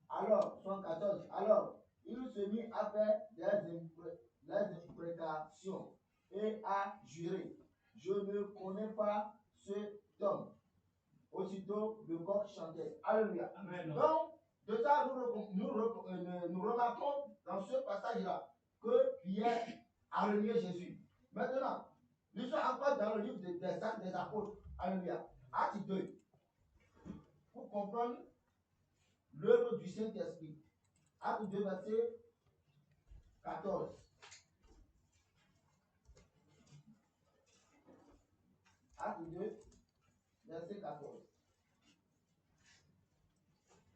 [SPEAKER 3] Alors, 114, alors, il se mit à faire des imprécations et à jurer, je ne connais pas cet homme. Aussitôt, le coq chantait. Alléluia.
[SPEAKER 2] Amen.
[SPEAKER 3] Donc, de ça, nous remarquons dans ce passage-là que Pierre a renié Jésus. Maintenant, nous sommes encore dans le livre des Actes des Apôtres. Alléluia. Acte 2. Pour comprendre l'œuvre du Saint-Esprit. Acte 2, verset 14. Acte 2, verset 14.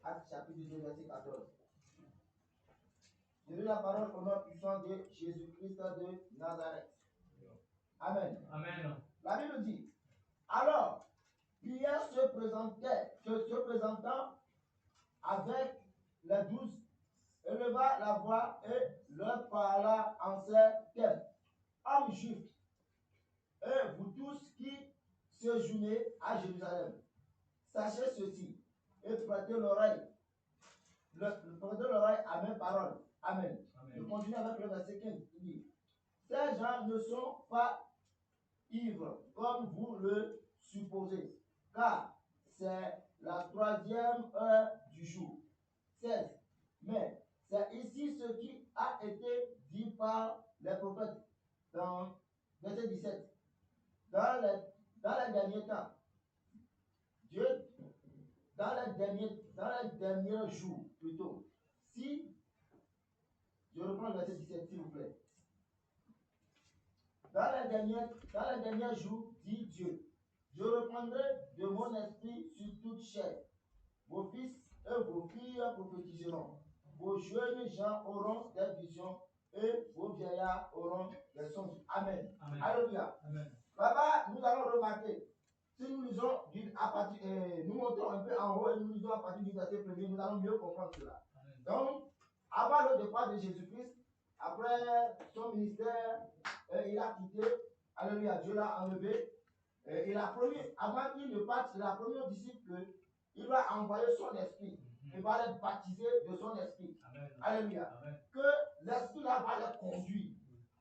[SPEAKER 3] Acte chapitre 2, verset 14. Je lis la parole au nom puissant de Jésus-Christ de Nazareth. Amen.
[SPEAKER 2] Amen.
[SPEAKER 3] La Bible dit, alors, Pierre se présentant avec les 12, éleva la voix et leur parla en ces termes. Hommes juifs, et vous tous qui séjournez à Jérusalem, sachez ceci et prêtez l'oreille. Prêtez l'oreille à mes paroles. Amen.
[SPEAKER 2] Amen.
[SPEAKER 3] Je continue avec le verset 15. Il dit, ces gens ne sont pas ivres comme vous le supposez, car c'est la 3e heure du jour. 16. Mais c'est ici ce qui a été dit par les prophètes dans verset 17. Dans les derniers temps, Dieu, dans les derniers jours plutôt, si, je reprends le verset 17 s'il vous plaît. Dans les derniers jours, dit Dieu, je reprendrai de mon esprit sur toute chair. Vos fils et vos filles prophétiseront. Vos jeunes gens auront des visions et vos vieillards auront des songes. Amen.
[SPEAKER 2] Amen.
[SPEAKER 3] Alléluia.
[SPEAKER 2] Amen.
[SPEAKER 3] Là-bas, nous allons remarquer, si nous lisons nous montons un peu en haut et nous lisons à partir du verset 1er, nous allons mieux comprendre cela.
[SPEAKER 2] Amen.
[SPEAKER 3] Donc, avant le départ de Jésus-Christ, après son ministère, il a quitté, alléluia, Dieu l'a enlevé. Il a promis, avant qu'il ne parte, il a promis aux disciples qu'il va envoyer son esprit. Il va les baptiser de son esprit.
[SPEAKER 2] Amen.
[SPEAKER 3] Alléluia.
[SPEAKER 2] Amen.
[SPEAKER 3] Que l'esprit là va les conduire.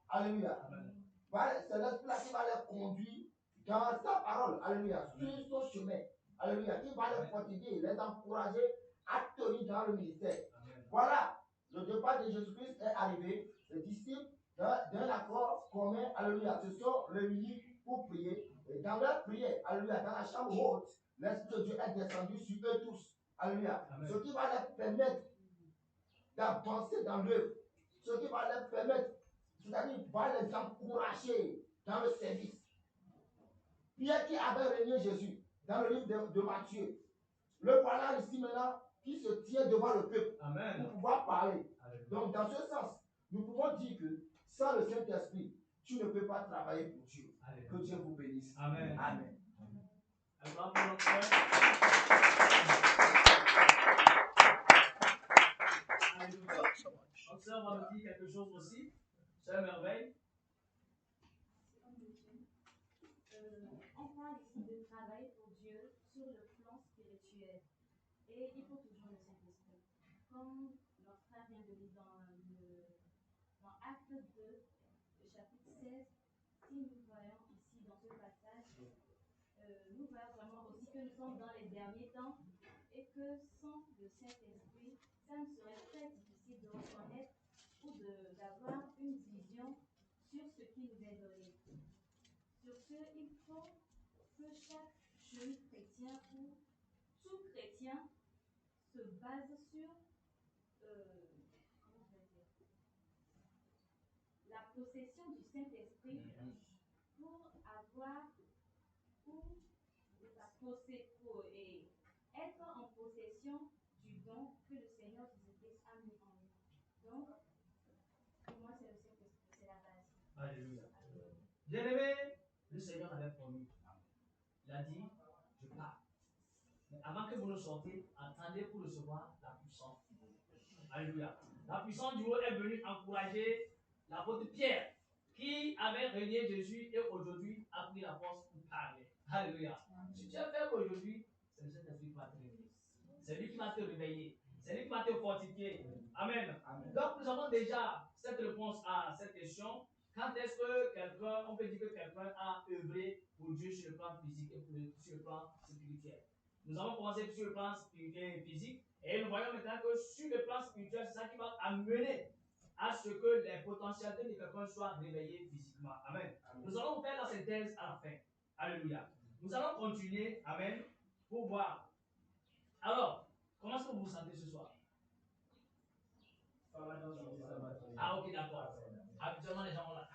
[SPEAKER 3] Alléluia.
[SPEAKER 2] Amen.
[SPEAKER 3] C'est l'esprit là qui va les conduire dans sa parole. Alléluia. Sur son chemin. Alléluia. Qui va les protéger, les encourager à tenir dans le ministère.
[SPEAKER 2] Amen.
[SPEAKER 3] Voilà. Le départ de Jésus-Christ est arrivé. Les disciples, d'un accord commun, alléluia, se sont réunis pour prier. Et dans leur prière, alléluia, dans la chambre haute, l'Esprit de Dieu est descendu sur eux tous. Alléluia.
[SPEAKER 2] Amen.
[SPEAKER 3] Ce qui va leur permettre d'avancer dans l'œuvre. Ce qui va leur permettre, c'est-à-dire va les encourager dans le service. Pierre qui avait régné Jésus dans le livre de Matthieu, le voilà ici maintenant qui se tient devant le peuple.
[SPEAKER 2] Amen.
[SPEAKER 3] Pour pouvoir parler.
[SPEAKER 2] Amen.
[SPEAKER 3] Donc dans ce sens, nous pouvons dire que sans le Saint-Esprit, tu ne peux pas travailler pour Dieu.
[SPEAKER 2] Amen.
[SPEAKER 3] Que Dieu vous bénisse.
[SPEAKER 2] Amen.
[SPEAKER 3] Amen.
[SPEAKER 2] Alors, pour notre frère. Alléluia. Donc, ça, on va nous dire quelque chose aussi. C'est une merveille.
[SPEAKER 5] On parle ici de travailler pour Dieu sur le plan spirituel. Et il faut toujours le Saint-Esprit. Comme notre frère vient de lire dans Acte 2, le chapitre 16, si nous voyons ici dans ce passage, nous voyons vraiment aussi que nous sommes dans les derniers temps et que sans le Saint-Esprit, ça me serait très difficile de reconnaître ou d'avoir une vision sur ce qui nous est donné. Sur ce, il faut que chaque jeune chrétien ou tout chrétien se base sur comment je vais dire, la possession du Saint-Esprit pour avoir ou être en possession du don que le Seigneur Jésus-Christ a mis en nous. Donc, pour moi, c'est le Saint-Esprit, c'est la base.
[SPEAKER 2] Alléluia. Bien-aimé, le Seigneur avait promis. Il a dit, je pars. Mais avant que vous ne sortiez, attendez pour recevoir la puissance du haut. Alléluia. La puissance du haut est venue encourager l'apôtre Pierre, qui avait régné Jésus et aujourd'hui a pris la force pour parler. Alléluia. Si tu es faible aujourd'hui, c'est le Saint-Esprit qui va te réveiller. C'est lui qui va te réveiller. C'est lui qui va te fortifier. Amen. Amen. Donc nous avons déjà cette réponse à cette question. Quand est-ce que quelqu'un, on peut dire que quelqu'un a œuvré pour Dieu sur le plan physique et sur le plan spirituel? Nous avons commencé sur le plan spirituel et physique et nous voyons maintenant que sur le plan spirituel, c'est ça qui va amener à ce que les potentialités de quelqu'un soient réveillées physiquement. Amen. Amen. Nous allons faire la synthèse à la fin. Alléluia. Nous allons continuer, amen, pour voir. Alors, comment est-ce que vous vous sentez ce soir? Ah, ok, d'accord. Habituellement, les gens ont là.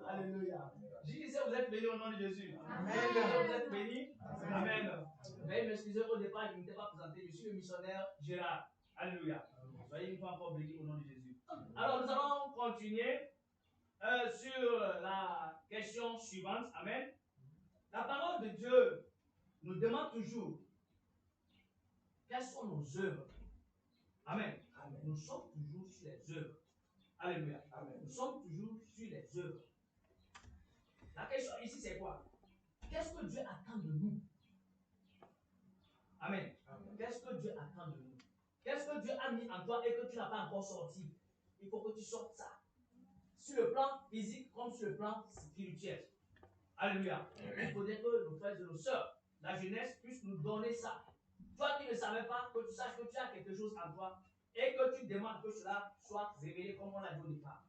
[SPEAKER 2] Alléluia. Je disais, vous êtes bénis au nom de Jésus.
[SPEAKER 6] Amen.
[SPEAKER 2] Vous êtes bénis. Amen. Veuillez m'excuser, au départ, je ne m'étais pas présenté. Je suis le missionnaire Gérard. Alléluia. Soyez une fois encore bénis au nom de Jésus. Alors, nous allons continuer sur la question suivante. Amen. La parole de Dieu nous demande toujours quelles sont nos œuvres. Amen.
[SPEAKER 3] Amen.
[SPEAKER 2] Nous sommes toujours sur les œuvres. Alléluia.
[SPEAKER 3] Amen.
[SPEAKER 2] Nous sommes toujours sur les œuvres. La question ici, c'est quoi? Qu'est-ce que Dieu attend de nous? Amen.
[SPEAKER 3] Amen.
[SPEAKER 2] Qu'est-ce que Dieu attend de nous? Qu'est-ce que Dieu a mis en toi et que tu n'as pas encore sorti? Il faut que tu sortes ça. Sur le plan physique comme sur le plan spirituel. Alléluia. Il faudrait que nos frères et nos sœurs, la jeunesse, puisse nous donner ça. Toi qui ne savais pas, que tu saches que tu as quelque chose en toi et que tu demandes que cela soit révélé comme on l'a dit au départ.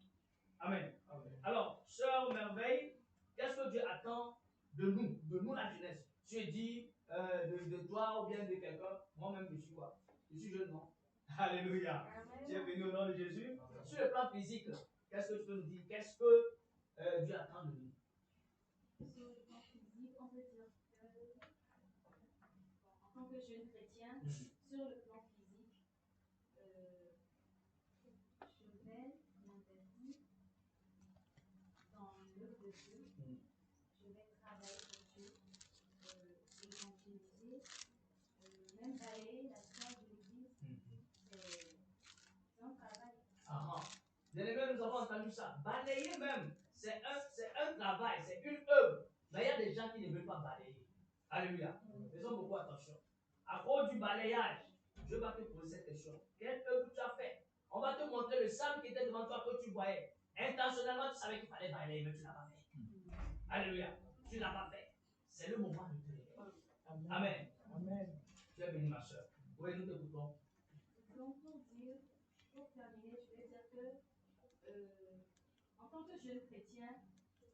[SPEAKER 2] Amen.
[SPEAKER 3] Amen.
[SPEAKER 2] Alors, sœur Merveille, qu'est-ce que Dieu attend de nous la jeunesse? Tu es dit de toi ou bien de quelqu'un? Moi-même, je suis quoi? Je suis jeune, non? Alléluia. Tu es venu au nom de Jésus. Sur le plan physique, qu'est-ce que tu peux nous dire? Qu'est-ce que Dieu attend de nous?
[SPEAKER 5] Sur le plan physique, on peut dire que, en tant que jeune chrétien, sur le plan physique, je vais m'investir dans l'œuvre de Dieu. Je vais travailler pour Dieu, évangéliser, même balayer la salle de l'église. C'est un travail.
[SPEAKER 2] Bien aimé, nous avons entendu ça. Balayer même, c'est un travail, c'est une œuvre. Mais il y a des gens qui ne veulent pas balayer. Alléluia. Faisons beaucoup attention. À cause du balayage, je vais te poser cette question. Quelle œuvre tu as fait? On va te montrer le sable qui était devant toi que tu voyais. Intentionnellement, tu savais qu'il fallait balayer, mais tu ne l'as pas fait. Alléluia. Tu ne l'as pas fait. C'est le moment de te réveiller. Amen.
[SPEAKER 6] Amen.
[SPEAKER 2] Tu es béni, ma soeur. Oui, nous t'écoutons.
[SPEAKER 5] Donc, pour terminer, je vais dire que, en tant que jeune chrétien,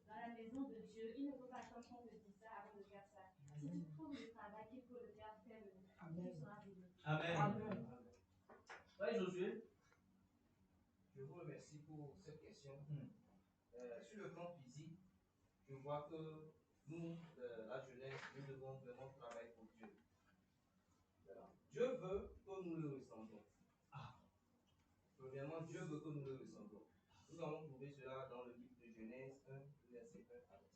[SPEAKER 5] dans la maison de Dieu, il ne faut pas attendre qu'on te dise ça avant de faire ça. Si tu trouves le travail qu'il faut le faire, fais-le. Tu seras béni.
[SPEAKER 2] Amen.
[SPEAKER 6] Amen.
[SPEAKER 2] Oui, Josué.
[SPEAKER 4] Je vous remercie pour cette question. Sur le plan physique, je vois que nous, la jeunesse, nous devons vraiment travailler pour Dieu. Voilà. Dieu veut que nous le ressemblons. Premièrement, Dieu veut que nous le ressemblons. Nous allons trouver cela dans le livre de Genèse 1, verset 1 à 6.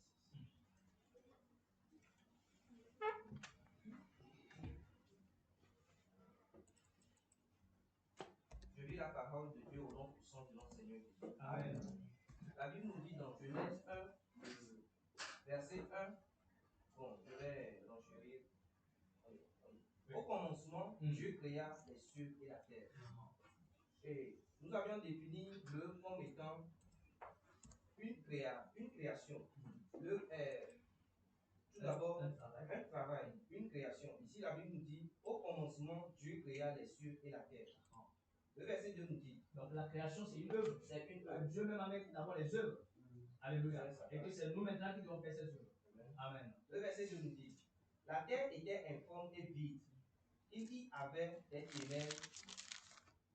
[SPEAKER 4] Je lis la parole de Dieu au nom puissant de notre Seigneur Jésus.
[SPEAKER 2] Amen.
[SPEAKER 4] La Bible nous dit dans Genèse 1, verset 1, bon, je vais l'enchérir. Au commencement, Dieu créa les cieux et la terre. Et nous avions défini l'œuvre comme étant une création. Tout d'abord, un travail, une création. Ici, la Bible nous dit, au commencement, Dieu créa les cieux et la terre. Le verset 2 nous dit,
[SPEAKER 2] Donc la création, c'est une œuvre. C'est une œuvre. Dieu même avec d'abord les œuvres. Alléluia. Et que c'est nous maintenant qui devons faire ces œuvres. Amen.
[SPEAKER 4] Le verset 2 nous dit, la terre était informe et vide. Il y avait des ténèbres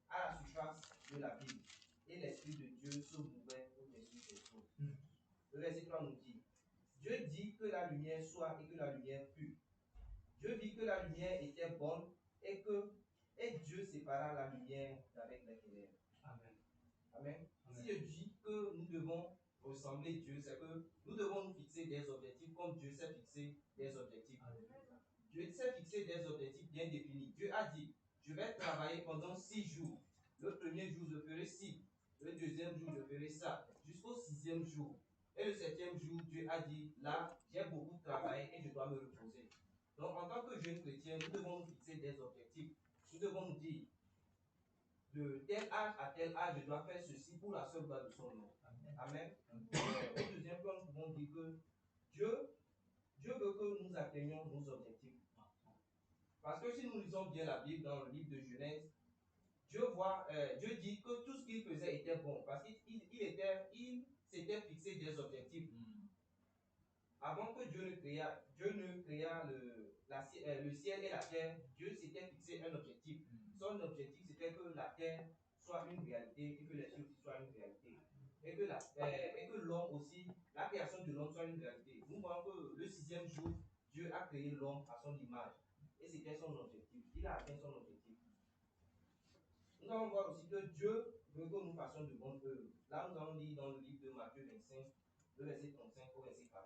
[SPEAKER 4] à la surface de la ville, et l'Esprit de Dieu se mouvait au-dessus des eaux. Le verset 3 nous dit, Dieu dit que la lumière soit et que la lumière fut. Dieu vit que la lumière était bonne et Dieu sépara la lumière d'avec les ténèbres.
[SPEAKER 2] Amen.
[SPEAKER 4] Amen. Si je dis que nous devons ressembler Dieu, c'est que nous devons nous fixer des objectifs comme Dieu s'est fixé des objectifs. Dieu s'est fixé des objectifs bien définis. Dieu a dit, je vais travailler pendant 6 jours. Le premier jour, je ferai ci. Le deuxième jour, je ferai ça. Jusqu'au 6e jour. Et le 7e jour, Dieu a dit, là, j'ai beaucoup travaillé et je dois me reposer. Donc, en tant que jeunes chrétiens, nous devons nous fixer des objectifs. Nous devons nous dire, de tel âge à tel âge, je dois faire ceci pour la seule gloire de son nom. Amen. Au deuxième point, nous pouvons dire que Dieu veut que nous atteignions nos objectifs. Parce que si nous lisons bien la Bible dans le livre de Genèse, Dieu dit que tout ce qu'il faisait était bon. Parce qu'il s'était fixé des objectifs. Avant que Dieu ne créa le ciel et la terre, Dieu s'était fixé un objectif. Son objectif, c'était que la terre soit une réalité et que les cieux aussi soient une réalité. et que l'homme aussi, la création de l'homme soit une réalité. Nous voyons que le 6e jour, Dieu a créé l'homme à son image. Et c'était son objectif. Il a atteint son objectif. Nous allons voir aussi que Dieu veut que nous fassions de bonnes œuvres. Là, nous allons lire dans le livre de Matthieu 25, le verset 35 au verset 40.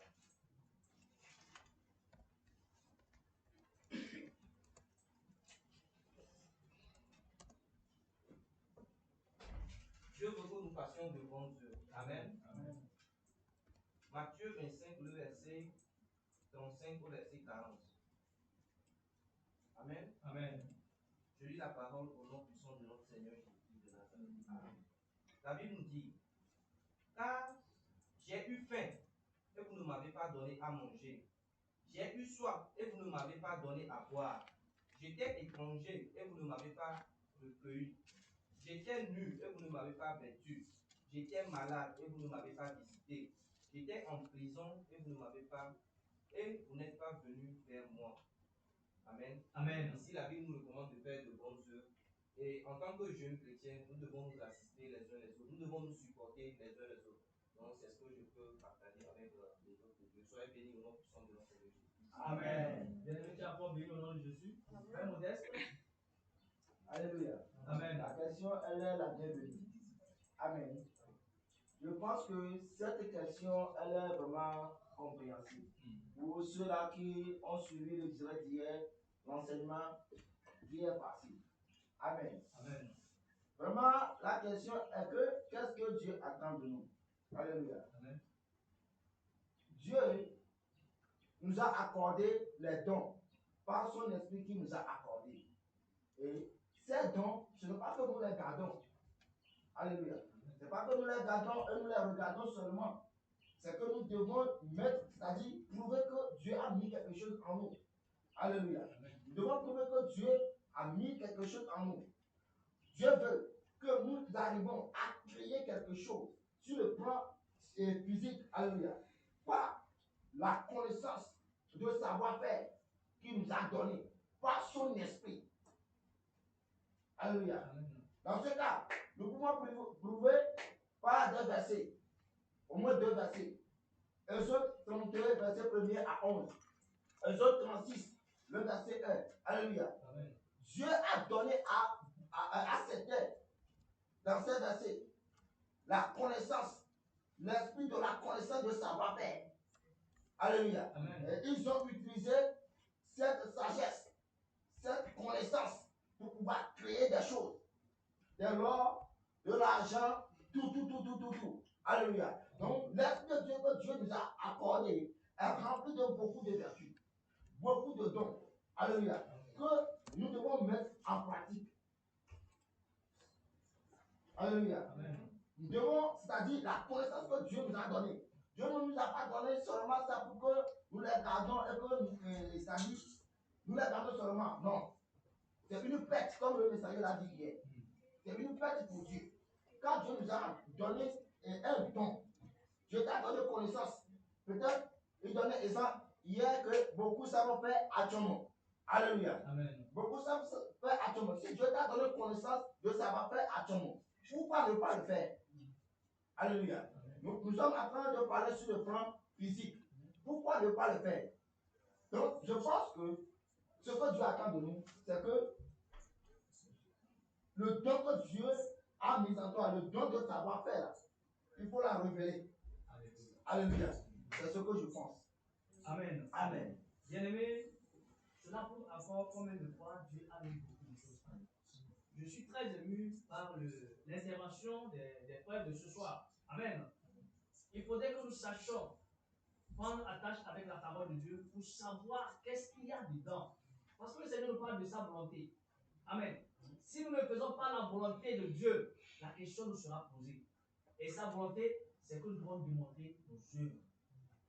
[SPEAKER 4] Dieu veut que nous fassions de bonnes œuvres. Amen.
[SPEAKER 6] Amen.
[SPEAKER 4] Matthieu 25, le verset 35 au verset 40. Amen.
[SPEAKER 6] Amen.
[SPEAKER 4] Je lis la parole au nom puissant de notre Seigneur Jésus de Nazareth. Amen. La Bible nous dit, car j'ai eu faim et vous ne m'avez pas donné à manger. J'ai eu soif et vous ne m'avez pas donné à boire. J'étais étranger et vous ne m'avez pas recueilli. J'étais nu et vous ne m'avez pas vêtu. J'étais malade et vous ne m'avez pas visité. J'étais en prison et vous ne m'avez pas, et vous n'êtes pas venu vers moi. Amen.
[SPEAKER 2] Amen.
[SPEAKER 4] Ici, la Bible nous recommande de faire de bonnes œuvres. Et en tant que jeunes chrétiens, nous devons nous assister les uns les autres. Nous devons nous supporter les uns les autres. Donc, c'est ce que je peux partager avec les autres de Dieu. Soyez bénis au nom puissant de notre Seigneur Jésus.
[SPEAKER 2] Amen. Bien-aimé, tu as encore béni au nom de Jésus. Frère Modeste.
[SPEAKER 3] Alléluia.
[SPEAKER 2] Amen.
[SPEAKER 3] La question, elle est la bienvenue. Amen. Je pense que cette question, elle est vraiment compréhensible. Pour ceux-là qui ont suivi le direct d'hier, l'enseignement qui est passé. Amen.
[SPEAKER 2] Amen.
[SPEAKER 3] Vraiment, la question est que qu'est-ce que Dieu attend de nous? Alléluia.
[SPEAKER 2] Amen.
[SPEAKER 3] Dieu nous a accordé les dons par son esprit qui nous a accordé. Et ces dons, ce n'est pas que nous les gardons. Alléluia. Ce n'est pas que nous les gardons et nous les regardons seulement. C'est que nous devons mettre, c'est-à-dire prouver que Dieu a mis quelque chose en nous. Alléluia. Nous devons prouver que Dieu a mis quelque chose en nous. Dieu veut que nous arrivons à créer quelque chose sur le plan physique. Alléluia. Par la connaissance de savoir-faire qu'il nous a donné, par son esprit. Alléluia. Dans ce cas, nous pouvons prouver par des versets, au moins 2 versets. Exode 31, verset 1er à 11. Exode 36, le verset 1. Alléluia.
[SPEAKER 2] Amen.
[SPEAKER 3] Dieu a donné à certains, dans ces versets, la connaissance, l'esprit de la connaissance de savoir-faire. Alléluia.
[SPEAKER 2] Amen.
[SPEAKER 3] Et ils ont utilisé cette sagesse, cette connaissance pour pouvoir créer des choses. De l'or, de l'argent, tout. Alléluia. Donc, l'esprit de Dieu que Dieu nous a accordé est rempli de beaucoup de vertus, beaucoup de dons. Alléluia. Que nous devons mettre en pratique. Alléluia.
[SPEAKER 2] Amen.
[SPEAKER 3] Nous devons, c'est-à-dire la connaissance que Dieu nous a donnée. Dieu ne nous a pas donné seulement ça pour que nous les gardons et que, c'est-à-dire, nous les gardons seulement. Non. C'est une perte, comme le messager l'a dit hier. C'est une perte pour Dieu. Quand Dieu nous a donné un don, Dieu t'a donné connaissance. Peut-être, il donnait exemple hier que beaucoup savent faire atonement. Alléluia.
[SPEAKER 2] Amen.
[SPEAKER 3] Beaucoup savent faire atonement. Si Dieu t'a donné connaissance de savoir-faire atonement, pourquoi ne pas le faire? Alléluia. Nous sommes en train de parler sur le plan physique. Pourquoi ne pas le faire? Donc, je pense que ce que Dieu attend de nous, c'est que le don que Dieu a mis en toi, le don de savoir-faire, il faut la révéler. Alléluia. C'est ce que je pense.
[SPEAKER 2] Amen.
[SPEAKER 3] Amen.
[SPEAKER 2] Bien-aimé, cela prouve encore combien de fois Dieu a mis beaucoup de choses en nous. Je suis très ému par l'intervention des frères de ce soir. Amen. Il faudrait que nous sachions prendre attache avec la parole de Dieu pour savoir qu'est-ce qu'il y a dedans. Parce que le Seigneur nous parle de sa volonté. Amen. Si nous ne faisons pas la volonté de Dieu, la question nous sera posée. Et sa volonté, c'est que nous devons démontrer nos œuvres.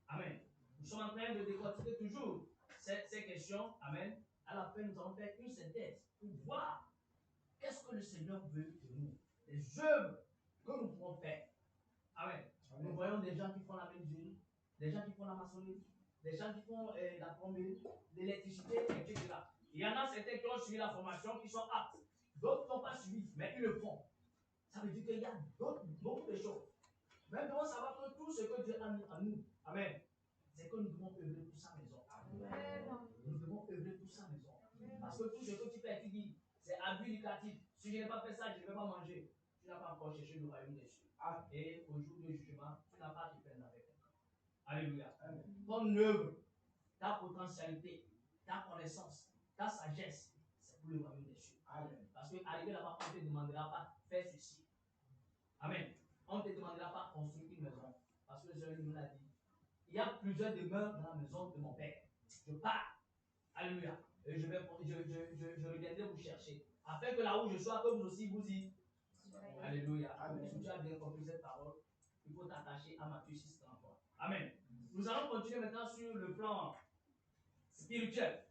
[SPEAKER 2] Amen. Nous sommes en train de décortiquer toujours ces questions. Amen. À la fin, nous allons faire une synthèse pour voir qu'est-ce que le Seigneur veut de nous. Les œuvres que nous pouvons faire. Amen. Amen. Nous voyons des gens qui font la menuiserie, des gens qui font la maçonnerie, des gens qui font la plomberie, l'électricité, etc. Il y en a certains qui ont suivi la formation, qui sont aptes. D'autres n'ont pas suivi, mais ils le font. Ça veut dire qu'il y a beaucoup de choses. Mais nous devons savoir que tout ce que Dieu a mis en nous, amen, c'est que nous devons œuvrer pour sa maison. Amen. Nous devons œuvrer pour sa maison. Parce que tout ce que tu fais, tu dis, c'est abus lucratif. Si je n'ai pas fait ça, je ne vais pas manger. Tu n'as pas encore cherché le royaume des cieux. Et au jour du jugement, tu n'as pas à te plaindre avec quelqu'un. Alléluia. Ton œuvre, ta potentialité, ta connaissance, ta sagesse, c'est pour le royaume des cieux. Amen. Parce qu'arrivé là-bas, on ne te demandera pas faire ceci. Amen. On ne te demandera pas construire une maison. Parce que le Seigneur nous l'a dit. Il y a plusieurs demeures dans la maison de mon Père. Je pars. Alléluia. Et je reviendrai vous chercher. Afin que là où je sois, que vous aussi vous y. Alléluia. Amen. Si tu as bien compris cette parole, il faut t'attacher à Matthieu 6:33. Amen. Nous allons continuer maintenant sur le plan spirituel.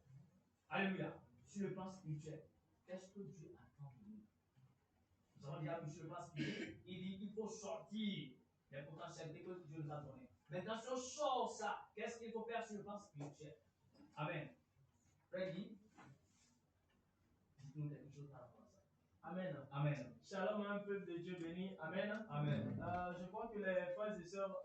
[SPEAKER 2] Alléluia. Sur le plan spirituel, qu'est-ce que Dieu attend de nous? Nous avons déjà vu sur le plan spirituel, il dit qu'il faut sortir les potentialités que Dieu nous a données. Maintenant, si on sort ça, qu'est-ce qu'il faut faire sur le plan spirituel? Amen. Freddy, dites-nous quelque chose par rapport à ça.
[SPEAKER 6] Amen.
[SPEAKER 2] Amen.
[SPEAKER 6] Shalom, un peuple de Dieu béni. Amen.
[SPEAKER 2] Amen.
[SPEAKER 6] Je crois que les frères et sœurs,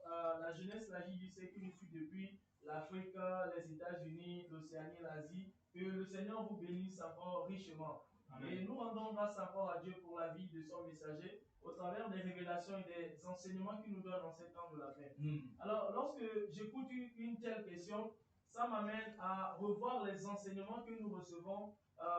[SPEAKER 6] la jeunesse, la JJC qui nous suit depuis l'Afrique, les États-Unis, l'Océanie, l'Asie, que le Seigneur vous bénisse encore richement. Amen. Et nous rendons grâce encore à Dieu pour la vie de son messager au travers des révélations et des enseignements qu'il nous donne en ces temps de la paix. Alors, lorsque j'écoute une telle question, ça m'amène à revoir les enseignements que nous recevons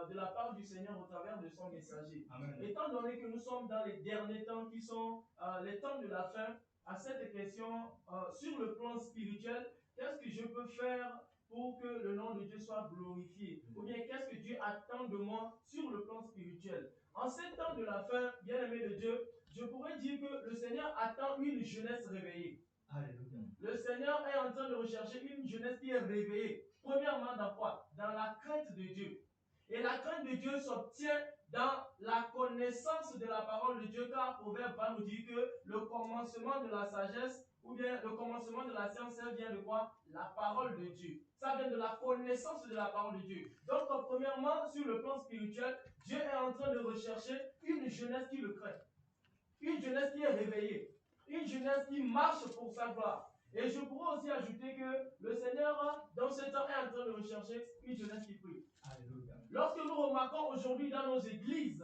[SPEAKER 6] de la part du Seigneur au travers de son messager.
[SPEAKER 2] Amen.
[SPEAKER 6] Étant donné que nous sommes dans les derniers temps qui sont les temps de la fin, à cette question sur le plan spirituel, qu'est-ce que je peux faire pour que le nom de Dieu soit glorifié? Ou bien qu'est-ce que Dieu attend de moi sur le plan spirituel? En ces temps de la fin, bien-aimé de Dieu, je pourrais dire que le Seigneur attend une jeunesse réveillée.
[SPEAKER 2] Alléluia.
[SPEAKER 6] Le Seigneur est en train de rechercher une jeunesse qui est réveillée. Premièrement, dans quoi? Dans la crainte de Dieu. Et la crainte de Dieu s'obtient dans la connaissance de la parole de Dieu, car Proverbe va nous dire que le commencement de la sagesse, ou bien le commencement de la science, ça vient de quoi? La parole de Dieu. Ça vient de la connaissance de la parole de Dieu. Donc, premièrement, sur le plan spirituel, Dieu est en train de rechercher une jeunesse qui le craint. Une jeunesse qui est réveillée. Une jeunesse qui marche pour sa gloire. Et je pourrais aussi ajouter que le Seigneur, dans ce temps, est en train de rechercher une jeunesse qui prie.
[SPEAKER 2] Alléluia.
[SPEAKER 6] Lorsque nous remarquons aujourd'hui dans nos églises,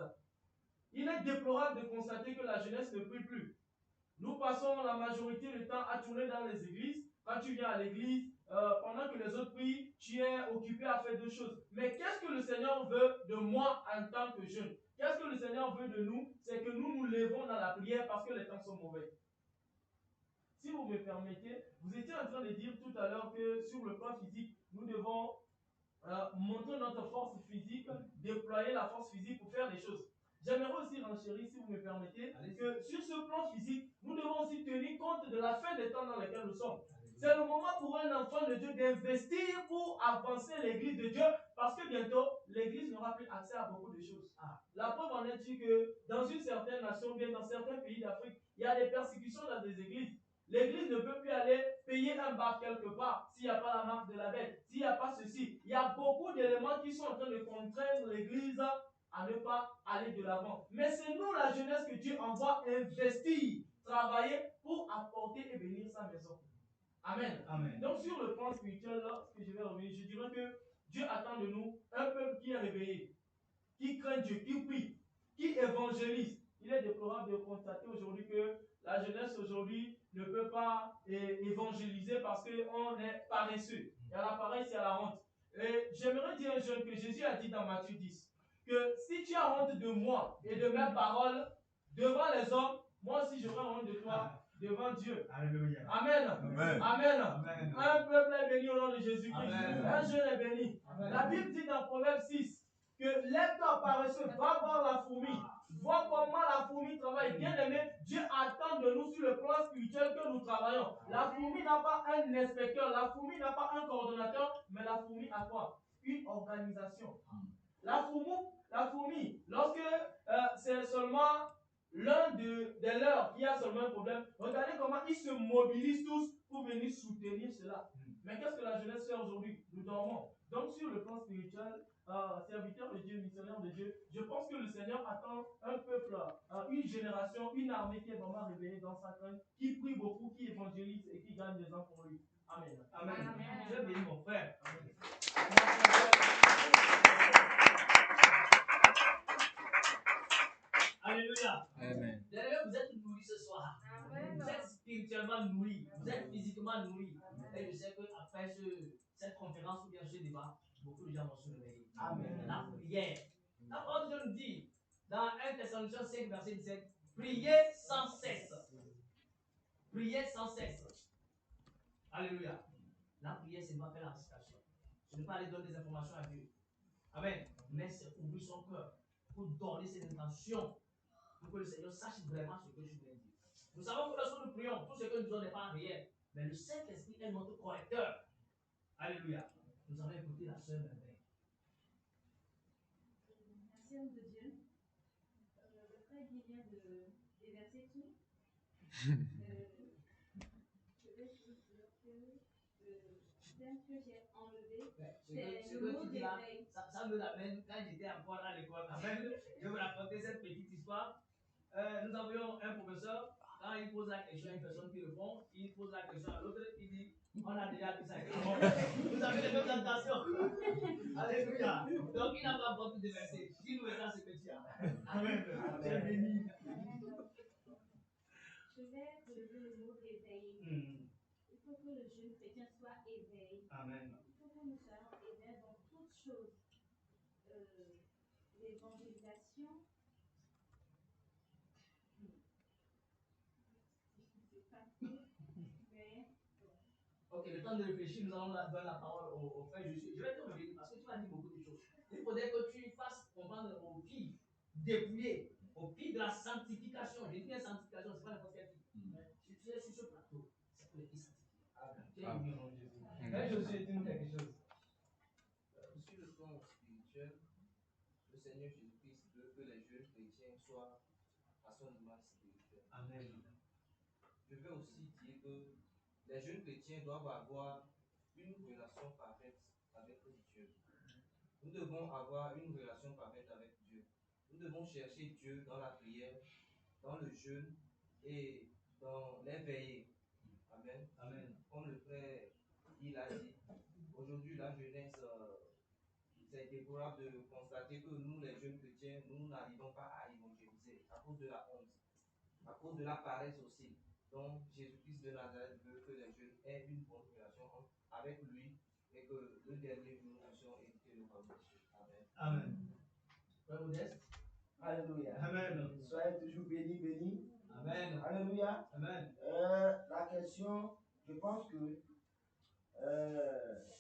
[SPEAKER 6] il est déplorable de constater que la jeunesse ne prie plus. Nous passons la majorité du temps à tourner dans les églises. Quand tu viens à l'église, pendant que les autres prient, tu es occupé à faire deux choses. Mais qu'est-ce que le Seigneur veut de moi en tant que jeune? Qu'est-ce que le Seigneur veut de nous? C'est que nous nous levons dans la prière parce que les temps sont mauvais. Si vous me permettez, vous étiez en train de dire tout à l'heure que sur le plan physique, nous devons montrer notre force physique, déployer la force physique pour faire des choses. J'aimerais aussi renchérir, si vous me permettez, que sur ce plan physique, nous devons aussi tenir compte de la fin des temps dans lesquels nous sommes. C'est le moment pour un enfant de Dieu d'investir pour avancer l'église de Dieu, parce que bientôt, l'église n'aura plus accès à beaucoup de choses. La preuve en est que dans une certaine nation, bien dans certains pays d'Afrique, il y a des persécutions dans des églises. L'église ne peut plus aller payer un bar quelque part s'il n'y a pas la marque de la bête, s'il n'y a pas ceci. Il y a beaucoup d'éléments qui sont en train de contraindre l'église à ne pas aller de l'avant. Mais c'est nous, la jeunesse, que Dieu envoie investir, travailler pour apporter et bénir sa maison. Amen. Amen. Donc sur le plan spirituel, lorsque je vais revenir, je dirais que Dieu attend de nous un peuple qui est réveillé, qui craint Dieu, qui prie, qui évangélise. Il est déplorable de constater aujourd'hui que la jeunesse aujourd'hui ne peut pas évangéliser parce qu'on est paresseux. Il y a la paresse, il y a la honte. Et j'aimerais dire à un jeune que Jésus a dit dans Matthieu 10 que si tu as honte de moi et de mes paroles devant les hommes, moi aussi j'aurai honte de toi devant Dieu.
[SPEAKER 2] Alléluia.
[SPEAKER 6] Amen.
[SPEAKER 2] Amen.
[SPEAKER 6] Amen.
[SPEAKER 2] Amen.
[SPEAKER 6] Un peuple est béni au nom de Jésus-Christ.
[SPEAKER 2] Amen.
[SPEAKER 6] Un jeune est béni. Amen. La Bible dit dans Proverbe 6 que lève-toi paresseux, va voir la fourmi. Vois comment la fourmi travaille. Bien aimé, Dieu attend de nous sur le plan spirituel que nous travaillons. La fourmi n'a pas un inspecteur, la fourmi n'a pas un coordonnateur, mais la fourmi a quoi? Une organisation. La fourmi, lorsque c'est seulement l'un des leurs qui a seulement un problème, regardez comment ils se mobilisent tous pour venir soutenir cela. Mais qu'est-ce que la jeunesse fait aujourd'hui? Nous dormons. Donc sur le plan spirituel, serviteurs de Dieu, missionnaires de Dieu, je pense que le Seigneur attend un peuple, une génération, une armée qui est vraiment réveillée dans sa crainte, qui prie beaucoup, qui évangélise et qui gagne des gens pour lui. Amen.
[SPEAKER 2] Amen. Je bénis mon frère. Amen. Alléluia.
[SPEAKER 7] Amen.
[SPEAKER 2] D'ailleurs, vous êtes nourris ce soir. Vous êtes spirituellement nourris. Vous êtes physiquement nourris. Et je sais qu'après cette conférence ou bien ce débat, beaucoup de gens vont se réveiller.
[SPEAKER 3] Amen.
[SPEAKER 2] La prière. La parole de Dieu nous dit, dans 1 Thessaloniciens 5, verset 17, priez sans cesse. Priez sans cesse. Alléluia. La prière, c'est pas faire la récitation. Ce n'est pas aller donner des informations à Dieu. Amen. Mais c'est ouvrir son cœur pour donner ses intentions, pour que le Seigneur sache vraiment ce que je viens de dire. Nous savons que lorsque nous prions, tout ce que nous disons n'est pas réel. Mais le Saint-Esprit est notre correcteur. Alléluia. Nous allons écouter la sœur Merveille.
[SPEAKER 5] Merci homme de Dieu. Le frère qui vient de déverser tout. Je vais vous dire que le thème que j'ai enlevé, c'est le mot d'éveil.
[SPEAKER 2] Ça me l'amène quand j'étais encore à l'école. Amen. Je vais vous raconter cette petite histoire. Nous avions un professeur, quand il pose la question à une personne qui répond, il pose la question à l'autre, il dit, on a déjà dit ça. Vous avez les mêmes intentions. Alléluia. Donc il n'a pas besoin de déverser. Dis-nous maintenant ce que tu as. Amen. C'est béni.
[SPEAKER 5] Je vais relever le mot éveil. Il faut que le jeune chrétien soit éveillé.
[SPEAKER 2] Amen.
[SPEAKER 5] Il faut que nous soyons éveillés dans toutes choses. L'évangélisation.
[SPEAKER 2] Ok, le temps de réfléchir, nous allons donner la parole au frère. Je vais te revenir parce que tu m'as dit beaucoup de choses. Il faudrait que tu fasses comprendre aux filles dépouillées, aux filles de la sanctification. Je dis bien sanctification, ce n'est pas n'importe quelle fille. Si tu es sur ce plateau, c'est pour les filles sanctifiées. Tu es une nom de Jésus. Mais Josué, dis-nous quelque chose.
[SPEAKER 4] Sur le plan spirituel, le Seigneur Jésus-Christ veut que les jeunes chrétiens soient à son image spirituelle.
[SPEAKER 2] Amen.
[SPEAKER 4] Je veux aussi dire que les jeunes chrétiens doivent avoir une relation parfaite avec Dieu. Nous devons avoir une relation parfaite avec Dieu. Nous devons chercher Dieu dans la prière, dans le jeûne et dans les veillées. Amen.
[SPEAKER 2] Amen.
[SPEAKER 4] Comme le frère il a dit, aujourd'hui la jeunesse, c'est déplorable de constater que nous les jeunes chrétiens, nous n'arrivons pas à évangéliser à cause de la honte, à cause de la paresse aussi. Donc Jésus-Christ de Nazareth veut que les jeunes aient une bonne relation avec lui et que le dernier jour nous puissions éviter le royaume de Dieu. Amen.
[SPEAKER 2] Amen. Frère Modeste.
[SPEAKER 3] Alléluia.
[SPEAKER 2] Amen.
[SPEAKER 3] Soyez toujours bénis, bénis.
[SPEAKER 2] Amen.
[SPEAKER 3] Alléluia.
[SPEAKER 2] Amen.
[SPEAKER 3] La question, je pense que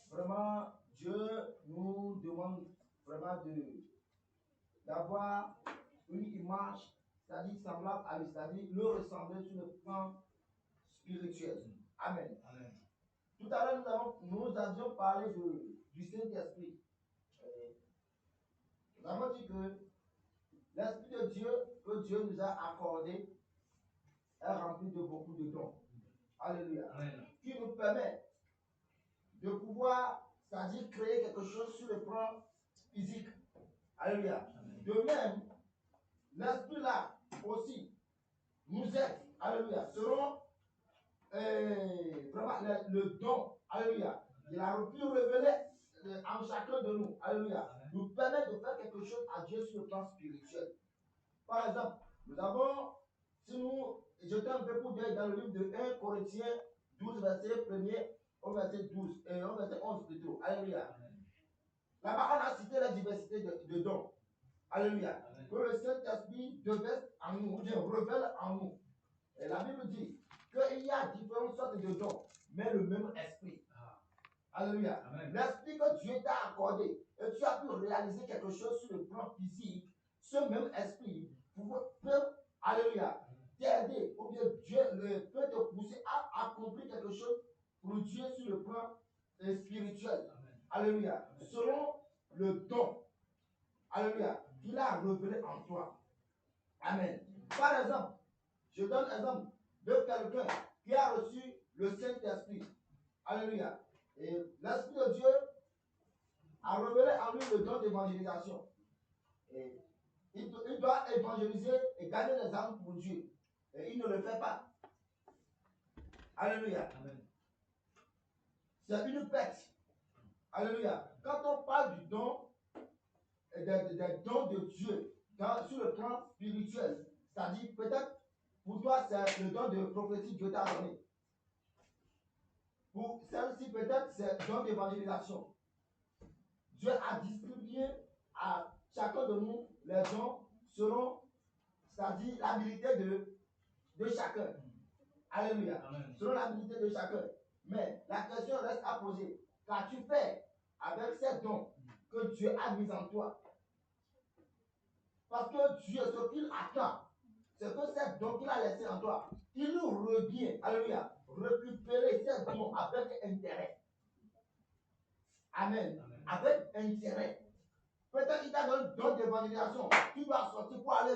[SPEAKER 3] vraiment Dieu nous demande vraiment d'avoir une image, c'est-à-dire semblable à lui, c'est-à-dire le ressembler sur le plan spirituel. Amen.
[SPEAKER 2] Amen.
[SPEAKER 3] Tout à l'heure, nous avions parlé du Saint-Esprit. Nous avons dit que l'Esprit de Dieu que Dieu nous a accordé est rempli de beaucoup de dons. Alléluia.
[SPEAKER 2] Amen.
[SPEAKER 3] Qui nous permet de pouvoir, c'est-à-dire créer quelque chose sur le plan physique. Alléluia.
[SPEAKER 2] Amen.
[SPEAKER 3] De même, l'Esprit là aussi nous aide. Alléluia. Selon vraiment le don. Alléluia. Il a pu révéler en chacun de nous. Alléluia.
[SPEAKER 2] Amen.
[SPEAKER 3] Nous permet de faire quelque chose à Dieu sur le plan spirituel. Par exemple, nous avons, si nous jetons un peu pour Dieu dans le livre de 1 Corinthiens 12, verset 1er au verset 12 et au verset 11 plutôt. Alléluia. Là-bas, on a cité la diversité de dons. Alléluia.
[SPEAKER 2] Amen.
[SPEAKER 3] Que le Saint-Esprit devait en nous, ou bien révèle en nous. Et la Bible dit qu'il y a différentes sortes de dons, mais le même esprit. Alléluia. L'esprit que Dieu t'a accordé et tu as pu réaliser quelque chose sur le plan physique, ce même esprit peut, alléluia, t'aider ou bien Dieu peut te pousser à accomplir quelque chose pour Dieu sur le plan spirituel.
[SPEAKER 2] Amen.
[SPEAKER 3] Alléluia. Selon le don, alléluia, qu'il a révélé en toi. Amen. Par exemple, je donne l'exemple de quelqu'un qui a reçu le Saint-Esprit. Alléluia. Et l'Esprit de Dieu a révélé en lui le don d'évangélisation. Et il doit évangéliser et gagner les âmes pour Dieu. Et il ne le fait pas. Alléluia.
[SPEAKER 2] Amen.
[SPEAKER 3] C'est une perte. Alléluia. Quand on parle du don, des dons de Dieu sur le plan spirituel, c'est-à-dire peut-être pour toi c'est le don de prophétie que Dieu t'a donné. Pour celle-ci peut-être c'est le don d'évangélisation. Dieu a distribué à chacun de nous les dons selon, c'est-à-dire l'habilité de chacun. Alléluia.
[SPEAKER 2] Amen.
[SPEAKER 3] Selon l'habilité de chacun. Mais la question reste à poser. Qu'as-tu fait avec ces dons que Dieu a mis en toi? Parce que Dieu, ce qu'il attend, c'est que ces dons qu'il a laissés en toi, il nous revient, alléluia, récupérer ces dons avec intérêt. Amen.
[SPEAKER 2] Amen.
[SPEAKER 3] Avec intérêt. Peut-être qu'il t'a donné un don d'évangélisation. Tu dois sortir pour aller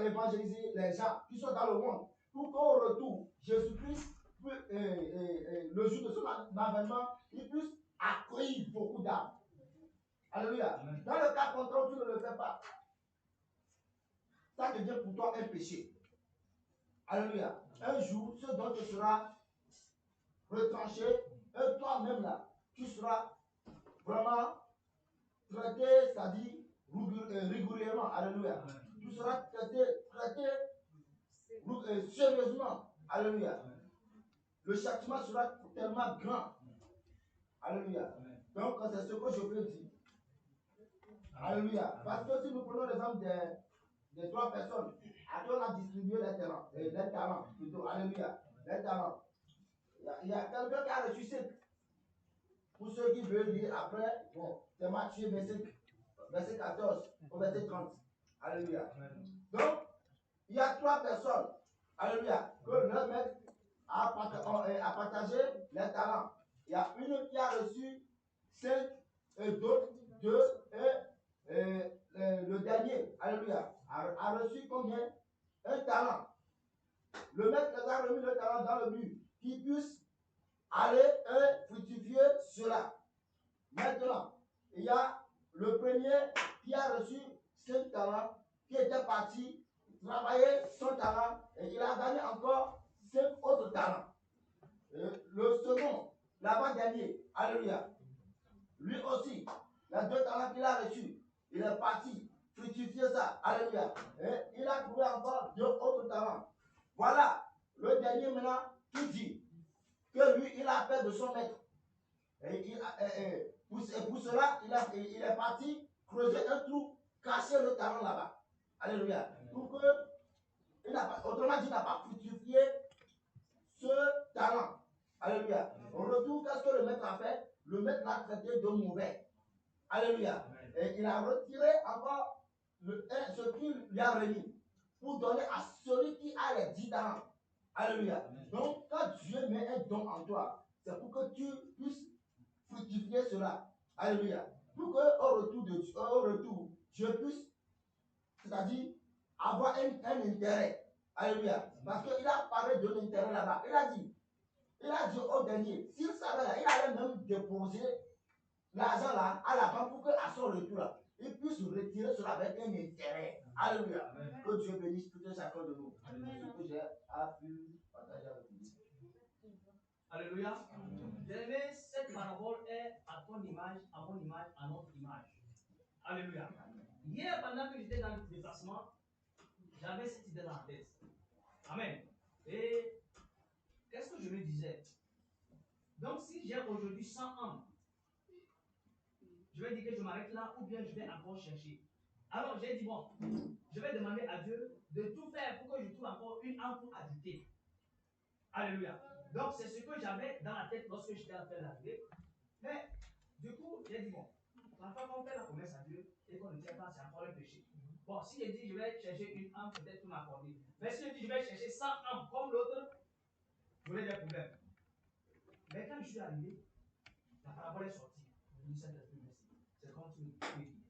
[SPEAKER 3] évangéliser les gens qui sont dans le monde. Pour qu'au retour, Jésus-Christ, le jour de son avènement, il puisse accueillir beaucoup d'âmes. Alléluia.
[SPEAKER 2] Amen.
[SPEAKER 3] Dans le cas contraire, tu ne le fais pas. Ça devient pour toi un péché. Alléluia. Un jour, ce don te sera retranché. Et toi-même là, tu seras vraiment traité, c'est-à-dire rigoureusement. Alléluia.
[SPEAKER 2] Amen.
[SPEAKER 3] Tu seras traité sérieusement. Alléluia.
[SPEAKER 2] Amen.
[SPEAKER 3] Le châtiment sera tellement grand. Alléluia.
[SPEAKER 2] Amen.
[SPEAKER 3] Donc, c'est ce que je peux dire. Alléluia. Parce que si nous prenons l'exemple des 3 personnes, à qui on a distribué les talents plutôt. Alléluia. Les talents. Il y a quelqu'un qui a reçu 5. Pour ceux qui veulent lire après, bon, c'est Matthieu verset 14 au verset 30. Alléluia.
[SPEAKER 2] Amen.
[SPEAKER 3] Donc, il y a 3 personnes. Alléluia. Que le maître a partagé les talents. Il y a une qui a reçu 5 et d'autres 2 et le dernier, alléluia, a reçu combien? Un talent. Le maître les a remis le talent dans le mur, qu'ils puissent aller et fructifier cela. Maintenant, il y a le premier qui a reçu 5 talents, qui était parti travailler son talent et il a gagné encore 5 autres talents. Le second, l'avant-dernier, alléluia, lui aussi, les 2 talents qu'il a reçus, il est parti fructifier ça, alléluia. Et il a trouvé encore 2 autres talents. Voilà, le dernier maintenant qui dit que lui, il a peur de son maître. Et pour cela, il est parti creuser un trou, cacher le talent là-bas. Alléluia. Pour que, autrement dit, il n'a pas fructifié ce talent. Alléluia. Au retour, qu'est-ce que le maître a fait? Le maître l'a traité de mauvais. Alléluia. Et il a retiré encore ce qu'il lui a remis pour donner à celui qui a les 10 talents. Alléluia. Donc, quand Dieu met un don en toi, c'est pour que tu puisses fructifier cela. Alléluia. Pour qu'au retour, Dieu puisse, c'est-à-dire, avoir un intérêt. Alléluia. Parce qu'il a parlé de l'intérêt là-bas. Il a dit au dernier, s'il savait là, il allait même déposer l'argent là à la banque pour qu'à son retour là, il puisse retirer cela avec un intérêt. Alléluia.
[SPEAKER 2] Amen.
[SPEAKER 3] Que Dieu bénisse tout un chacun de nous.
[SPEAKER 5] Amen.
[SPEAKER 3] Ce que j'ai pu partager avec vous.
[SPEAKER 2] Alléluia. Bien-aimé, cette parabole est à ton image, à mon image, à notre image. Alléluia. Hier, pendant que j'étais dans le déplacement, j'avais cette idée dans la tête. Amen. Et qu'est-ce que je me disais? Donc, si j'ai aujourd'hui 100 âmes, je vais dire que je m'arrête là ou bien je vais encore chercher. Alors, j'ai dit, bon, je vais demander à Dieu de tout faire pour que je trouve encore une âme pour ajouter. Alléluia. Donc, c'est ce que j'avais dans la tête lorsque j'étais en train d'arriver. Mais, du coup, j'ai dit, bon, parfois quand on fait la promesse à Dieu et qu'on ne tient pas, c'est encore un péché. Bon, si je dis je vais chercher une âme, peut-être pour m'accorder. Mais si je dis je vais chercher 100 âmes comme l'autre, j'aurais des problèmes. Mais quand je suis arrivé, la parabole est sortie. Je dis Saint-Esprit, merci. C'est comme tu me dis.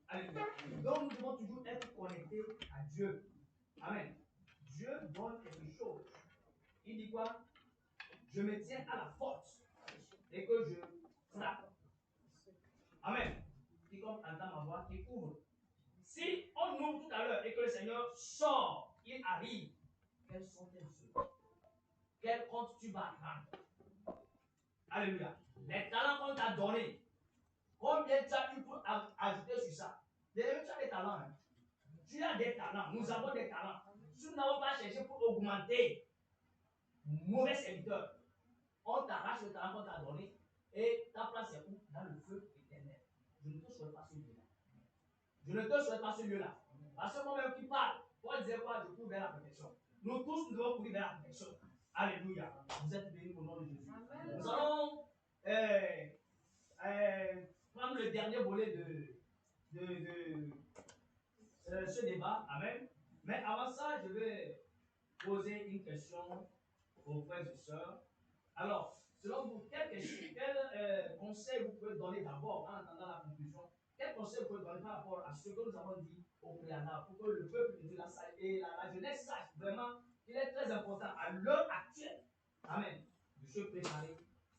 [SPEAKER 2] Alléluia. Donc, nous devons toujours être connectés à Dieu. Amen. Dieu donne quelque chose. Il dit quoi? Je me tiens à la force et que je frappe. Amen. Qui comme entend ma voix, qui ouvre. Si on ouvre tout à l'heure et que le Seigneur sort, il arrive, quels sont tes œuvres? Quel compte tu vas rendre? Alléluia. Les talents qu'on t'a donnés, combien tu as eu pour ajouter sur ça? Tu as des talents. Hein? Tu as des talents. Nous avons des talents. Si nous n'avons pas cherché pour augmenter, mauvais serviteur, on t'arrache le talent qu'on t'a donné et ta place est où? Dans le feu éternel. Je ne te souhaite pas ce lieu-là. Je ne te souhaite pas ce lieu-là. Parce que moi-même qui parle, toi disais quoi? Je cours vers la perfection. Nous tous, nous devons courir vers la perfection. Alléluia. Vous êtes bénis au nom de Jésus. Amen. Nous allons prendre le dernier volet de ce débat. Amen. Mais avant ça, je vais poser une question aux frères et sœurs. Alors, selon vous, quel conseil vous pouvez donner d'abord en attendant la conclusion? Quel conseil vous pouvez donner par rapport à ce que nous avons dit au préalable pour que le peuple de Dieu et la jeunesse sache vraiment qu'il est très important à l'heure actuelle, amen, de se préparer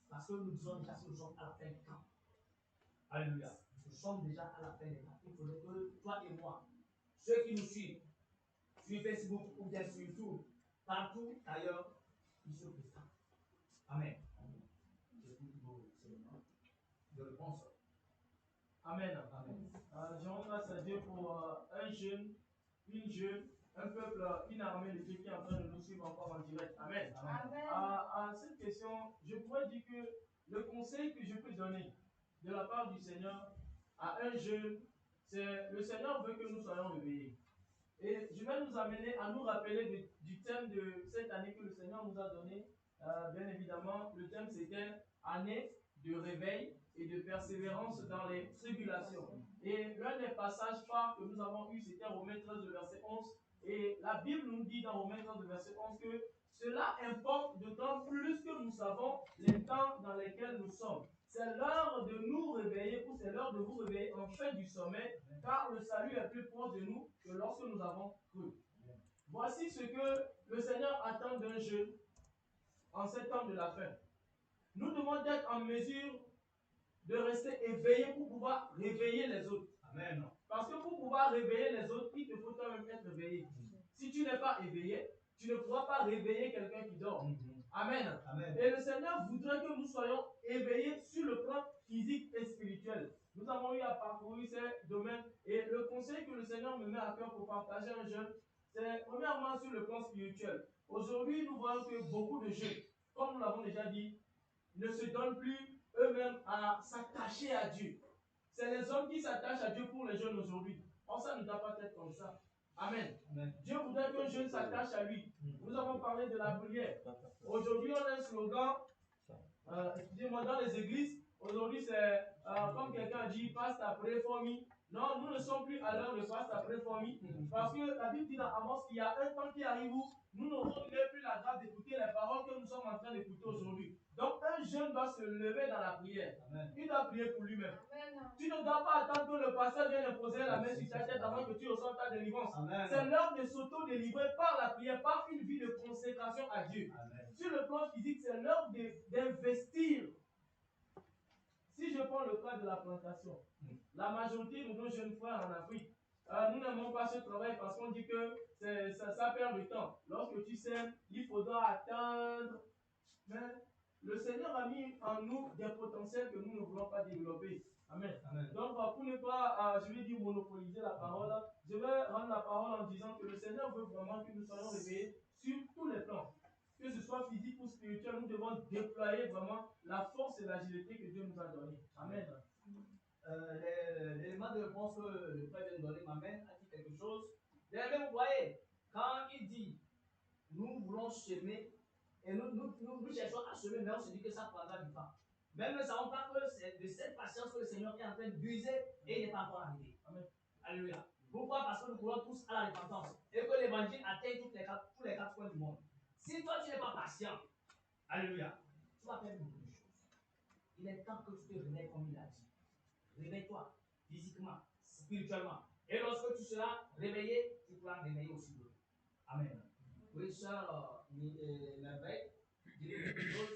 [SPEAKER 2] parce que nous disons déjà que nous sommes à la fin du temps. Alléluia. Nous sommes déjà à la fin du temps. Il faudrait que toi et moi, ceux qui nous suivent sur Facebook ou bien sur YouTube, partout ailleurs, ils se préparent. Amen. J'écoute vos éléments de réponse.
[SPEAKER 6] Amen. Amen. Je rends grâce à Dieu pour un jeune, une jeune, un peuple, une armée de Dieu qui est en train de nous suivre encore en direct. Amen. Amen. À cette question, je pourrais dire que le conseil que je peux donner de la part du Seigneur à un jeune, c'est le Seigneur veut que nous soyons réveillés. Et je vais nous amener à nous rappeler du thème de cette année que le Seigneur nous a donné. Bien évidemment, le thème c'était année de réveil et de persévérance dans les tribulations. Et l'un des passages phares que nous avons eu, c'était Romains 13, verset 11. Et la Bible nous dit dans Romains 13, verset 11 que cela importe d'autant plus que nous savons les temps dans lesquels nous sommes. C'est l'heure de nous réveiller ou c'est l'heure de vous réveiller en fin du sommet, car le salut est plus proche de nous que lorsque nous avons cru. Voici ce que le Seigneur attend d'un jeune en ces temps de la fin. Nous devons être en mesure de rester éveillés pour pouvoir réveiller les autres. Amen. Parce que pour pouvoir réveiller les autres, il te faut toi-même être éveillé. Si tu n'es pas éveillé, tu ne pourras pas réveiller quelqu'un qui dort. Amen. Amen. Et le Seigneur voudrait que nous soyons éveillés sur le plan physique et spirituel. Nous avons eu à parcourir ces domaines et le conseil que le Seigneur me met à cœur pour partager un jeune, c'est premièrement sur le plan spirituel. Aujourd'hui, nous voyons que beaucoup de jeunes, comme nous l'avons déjà dit, ne se donnent plus eux-mêmes à s'attacher à Dieu. C'est les hommes qui s'attachent à Dieu pour les jeunes aujourd'hui. Or, ça ne doit pas être comme ça. Amen. Amen. Dieu voudrait qu'un jeune s'attache à lui. Nous avons parlé de la prière. Aujourd'hui, on a un slogan, excusez-moi, dans les églises. Aujourd'hui, c'est comme quelqu'un a dit, passe ta prière for me. Non, nous ne sommes plus à l'heure de passe ta prière for me. Parce que la Bible dit dans Amos qu'il y a un temps qui arrive où nous n'aurons même plus la grâce d'écouter les paroles que nous sommes en train d'écouter aujourd'hui. Donc, un jeune doit se lever dans la prière. Amen. Il doit prier pour lui-même. Tu ne dois pas attendre que le pasteur vienne imposer la main sur ta tête avant que tu reçoives ta délivrance. C'est l'heure de s'auto-délivrer par la prière, par une vie de consécration à Dieu. Amen. Sur le plan physique, c'est l'heure d'investir. Si je prends le cas de la plantation, la majorité de nos jeunes frères en Afrique, nous n'aimons pas ce travail parce qu'on dit que ça perd du temps. Lorsque tu sèmes, il faudra attendre. Mais le Seigneur a mis en nous des potentiels que nous ne voulons pas développer. Amen. Amen. Donc, pour ne pas, je vais dire, monopoliser la parole, je vais rendre la parole en disant que le Seigneur veut vraiment que nous soyons réveillés sur tous les plans. Que ce soit physique ou spirituel, nous devons déployer vraiment la force et l'agilité que Dieu nous a donnée. Amen.
[SPEAKER 2] L'élément de réponse que le frère vient de donner m'amène à dire quelque chose. Vous voyez, quand il dit nous voulons semer et nous cherchons à semer, mais on se dit que ça prendra du temps. Même nous ne savons pas que c'est de cette patience que le Seigneur est en train d'user et il n'est pas encore arrivé. Amen. Alléluia. Pourquoi? Parce que nous courons tous à la repentance et que l'évangile atteigne tous les quatre coins du monde. Si toi tu n'es pas patient, alléluia, tu vas perdre beaucoup de choses. Il est temps que tu te réveilles comme il a dit. Réveille-toi physiquement, spirituellement. Et lorsque tu seras réveillé, tu pourras réveiller aussi d'autres. Amen. Oui, sœur Merveille, dis-nous quelque chose.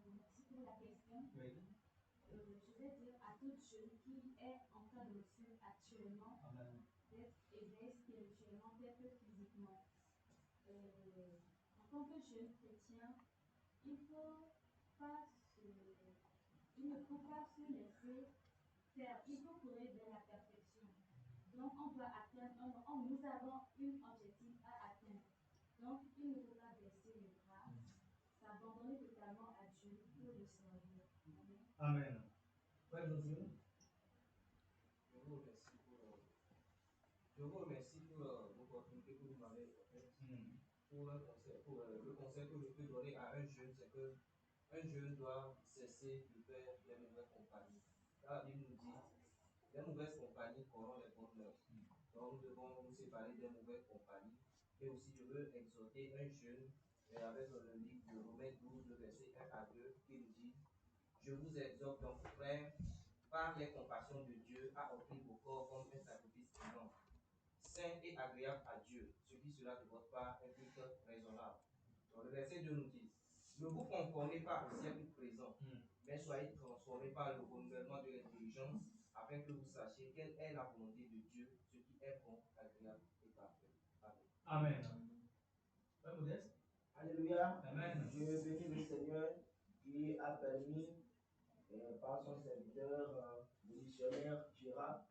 [SPEAKER 5] Merci pour la question.
[SPEAKER 2] Oui.
[SPEAKER 5] spirituellement, d'être éveillé spirituellement, tel que physiquement. En tant que jeune chrétien, il ne faut pas se laisser faire. Il faut courir vers la perfection. Donc, on doit atteindre, nous avons un objectif à atteindre. Donc, il ne faut pas baisser les bras, s'abandonner totalement à Dieu pour le servir.
[SPEAKER 2] Amen.
[SPEAKER 4] Ouais, Josué. Je vous remercie pour l'opportunité que vous m'avez offerte. Pour le conseil que je peux donner à un jeune, c'est que un jeune doit cesser de faire des mauvaises compagnies. Là, il nous dit, les mauvaises compagnies corrompent les bonnes mœurs. Donc, nous devons nous séparer des mauvaises compagnies. Et aussi, je veux exhorter un jeune avec le livre de Romains 12, le verset 1 à 2, qui nous dit: Je vous exhorte donc, frères, par les compassions de Dieu, à offrir vos corps comme un sacrifice vivant, saint et agréable à Dieu, ce qui sera de votre part un culte raisonnable. Donc, le verset 2 nous dit: Ne vous conformez pas au siècle présent, mais soyez transformés par le renouvellement de l'intelligence, afin que vous sachiez quelle est la volonté de Dieu, ce qui est bon, agréable et parfait. Amen.
[SPEAKER 2] Ouais, Modeste.
[SPEAKER 3] Alléluia.
[SPEAKER 2] Amen.
[SPEAKER 3] Dieu bénit le Seigneur qui a permis, par son serviteur, le missionnaire Gérard,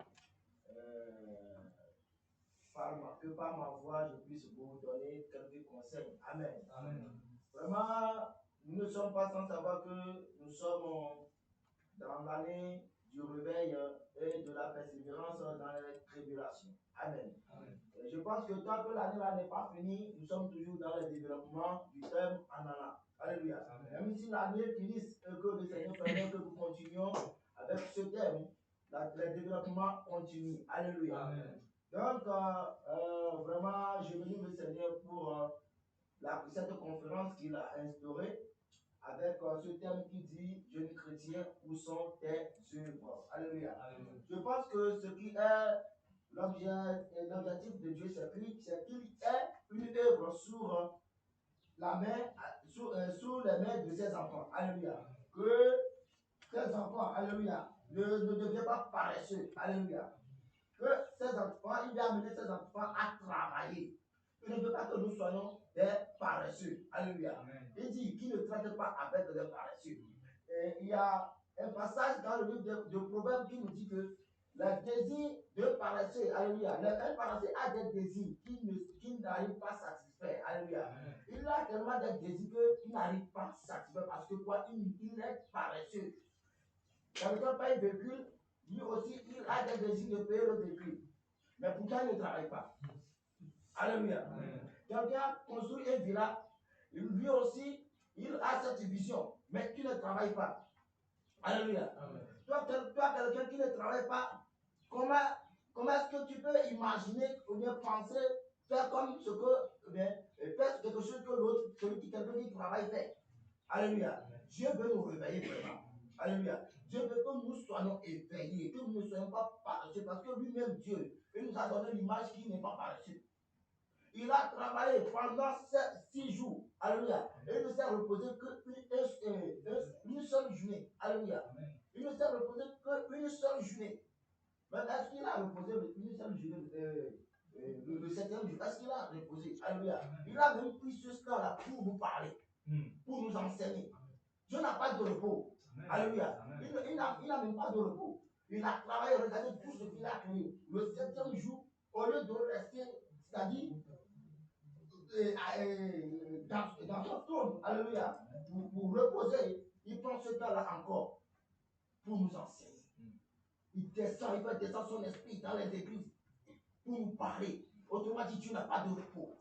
[SPEAKER 3] que par ma voix, je puisse vous donner quelques conseils. Amen.
[SPEAKER 2] Amen.
[SPEAKER 3] Vraiment, nous ne sommes pas sans savoir que nous sommes dans l'année du réveil et de la persévérance dans les tribulations. Amen.
[SPEAKER 2] Amen.
[SPEAKER 3] Je pense que tant que l'année-là n'est pas finie, nous sommes toujours dans le développement du thème Anana. Alléluia. Amen. Même si l'année finisse et que le Seigneur permet que nous continuions avec ce thème, le développement continue. Alléluia.
[SPEAKER 2] Amen.
[SPEAKER 3] Donc, vraiment, je bénis le Seigneur pour cette conférence qu'il a instaurée avec ce thème qui dit « Jeune chrétien, où sont tes œuvres ?» Alléluia. Alléluia. Je pense que ce qui est l'objectif de Dieu, c'est qu'il ait une œuvre sur la main, sous les mains de ses enfants. Alléluia. Que ses enfants, alléluia, ne deviennent pas paresseux. Alléluia. Que ses enfants, il va amener ses enfants à travailler. Il ne veut pas que nous soyons des paresseux. Alléluia. Amen. Il dit qu'il ne traite pas avec des paresseux. Et il y a un passage dans le livre de Proverbes qui nous dit que le désir de paresseux, alléluia, un paresseux a des désirs qui n'arrivent pas à satisfaire. Alléluia. Amen. Il a tellement de désirs qu'il n'arrive pas à satisfaire parce que quoi, il est paresseux. Quelqu'un paye un véhicule, lui aussi, il a des désirs de payer le véhicule. Mais pourtant, il ne travaille pas. Alléluia. Quelqu'un construit une villa, lui aussi, il a cette vision, mais qui ne travaille pas. Alléluia. Toi, quelqu'un qui ne travaille pas, comment est-ce que tu peux imaginer ou bien penser, faire comme ce que, faire quelque chose que l'autre, quelqu'un qui travaille fait. Alléluia. Dieu veut nous réveiller vraiment. Alléluia. Dieu veut que nous soyons éveillés, que nous ne soyons pas paresseux, parce que lui-même, Dieu, il nous a donné l'image qui n'est pas paresseux. Il a travaillé pendant 6 jours. Alléluia. Et il ne s'est reposé qu'une seule journée. Alléluia. Il ne s'est reposé qu'une seule journée. Mais est-ce qu'il a reposé une seule journée, le 7e jour? Est-ce qu'il a reposé? Alléluia. Il a même pris ce temps-là pour nous parler, pour nous enseigner. Dieu n'a pas de repos. Alléluia. Il n'a même pas de repos. Il a travaillé, regardez tout ce qu'il a créé. Le 7e jour, au lieu de rester, c'est-à-dire dans son trône, alléluia, pour reposer, il prend ce temps-là encore pour nous enseigner. Il fait descendre son esprit dans les églises pour nous parler. Autrement dit, Dieu n'a pas de repos.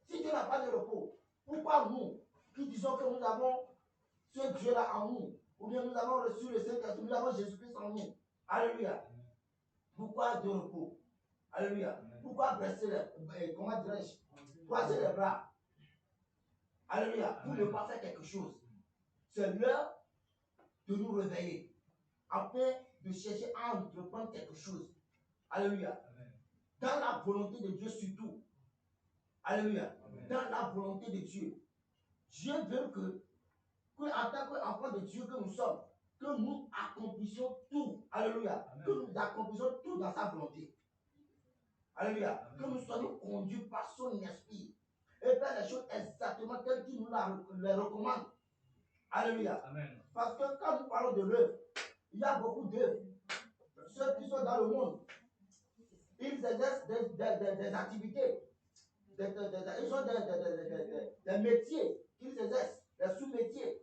[SPEAKER 3] Si Dieu n'a pas de repos, pourquoi nous, qui disons que nous avons ce Dieu-là en nous, ou bien nous avons reçu le Saint-Esprit, nous avons Jésus-Christ en nous? Alléluia. Pourquoi de repos? Alléluia. Pourquoi baisser comment dirais-je, croiser les bras? Alléluia. Pour ne pas faire quelque chose. C'est l'heure de nous réveiller, afin de chercher à entreprendre quelque chose. Alléluia. Dans la volonté de Dieu surtout. Alléluia. Dans la volonté de Dieu. Dieu veut que en tant qu'enfant de Dieu que nous sommes, que nous accomplissions tout. Alléluia. Que nous accomplissions tout dans sa volonté. Alléluia. Que nous soyons conduits par son esprit et faire les choses exactement telles qu'il nous les recommande. Alléluia.
[SPEAKER 2] Amen.
[SPEAKER 3] Parce que quand nous parlons de l'œuvre, il y a beaucoup d'œuvres. Ceux qui sont dans le monde, ils exercent des activités, ils ont des métiers qu'ils exercent, des sous-métiers.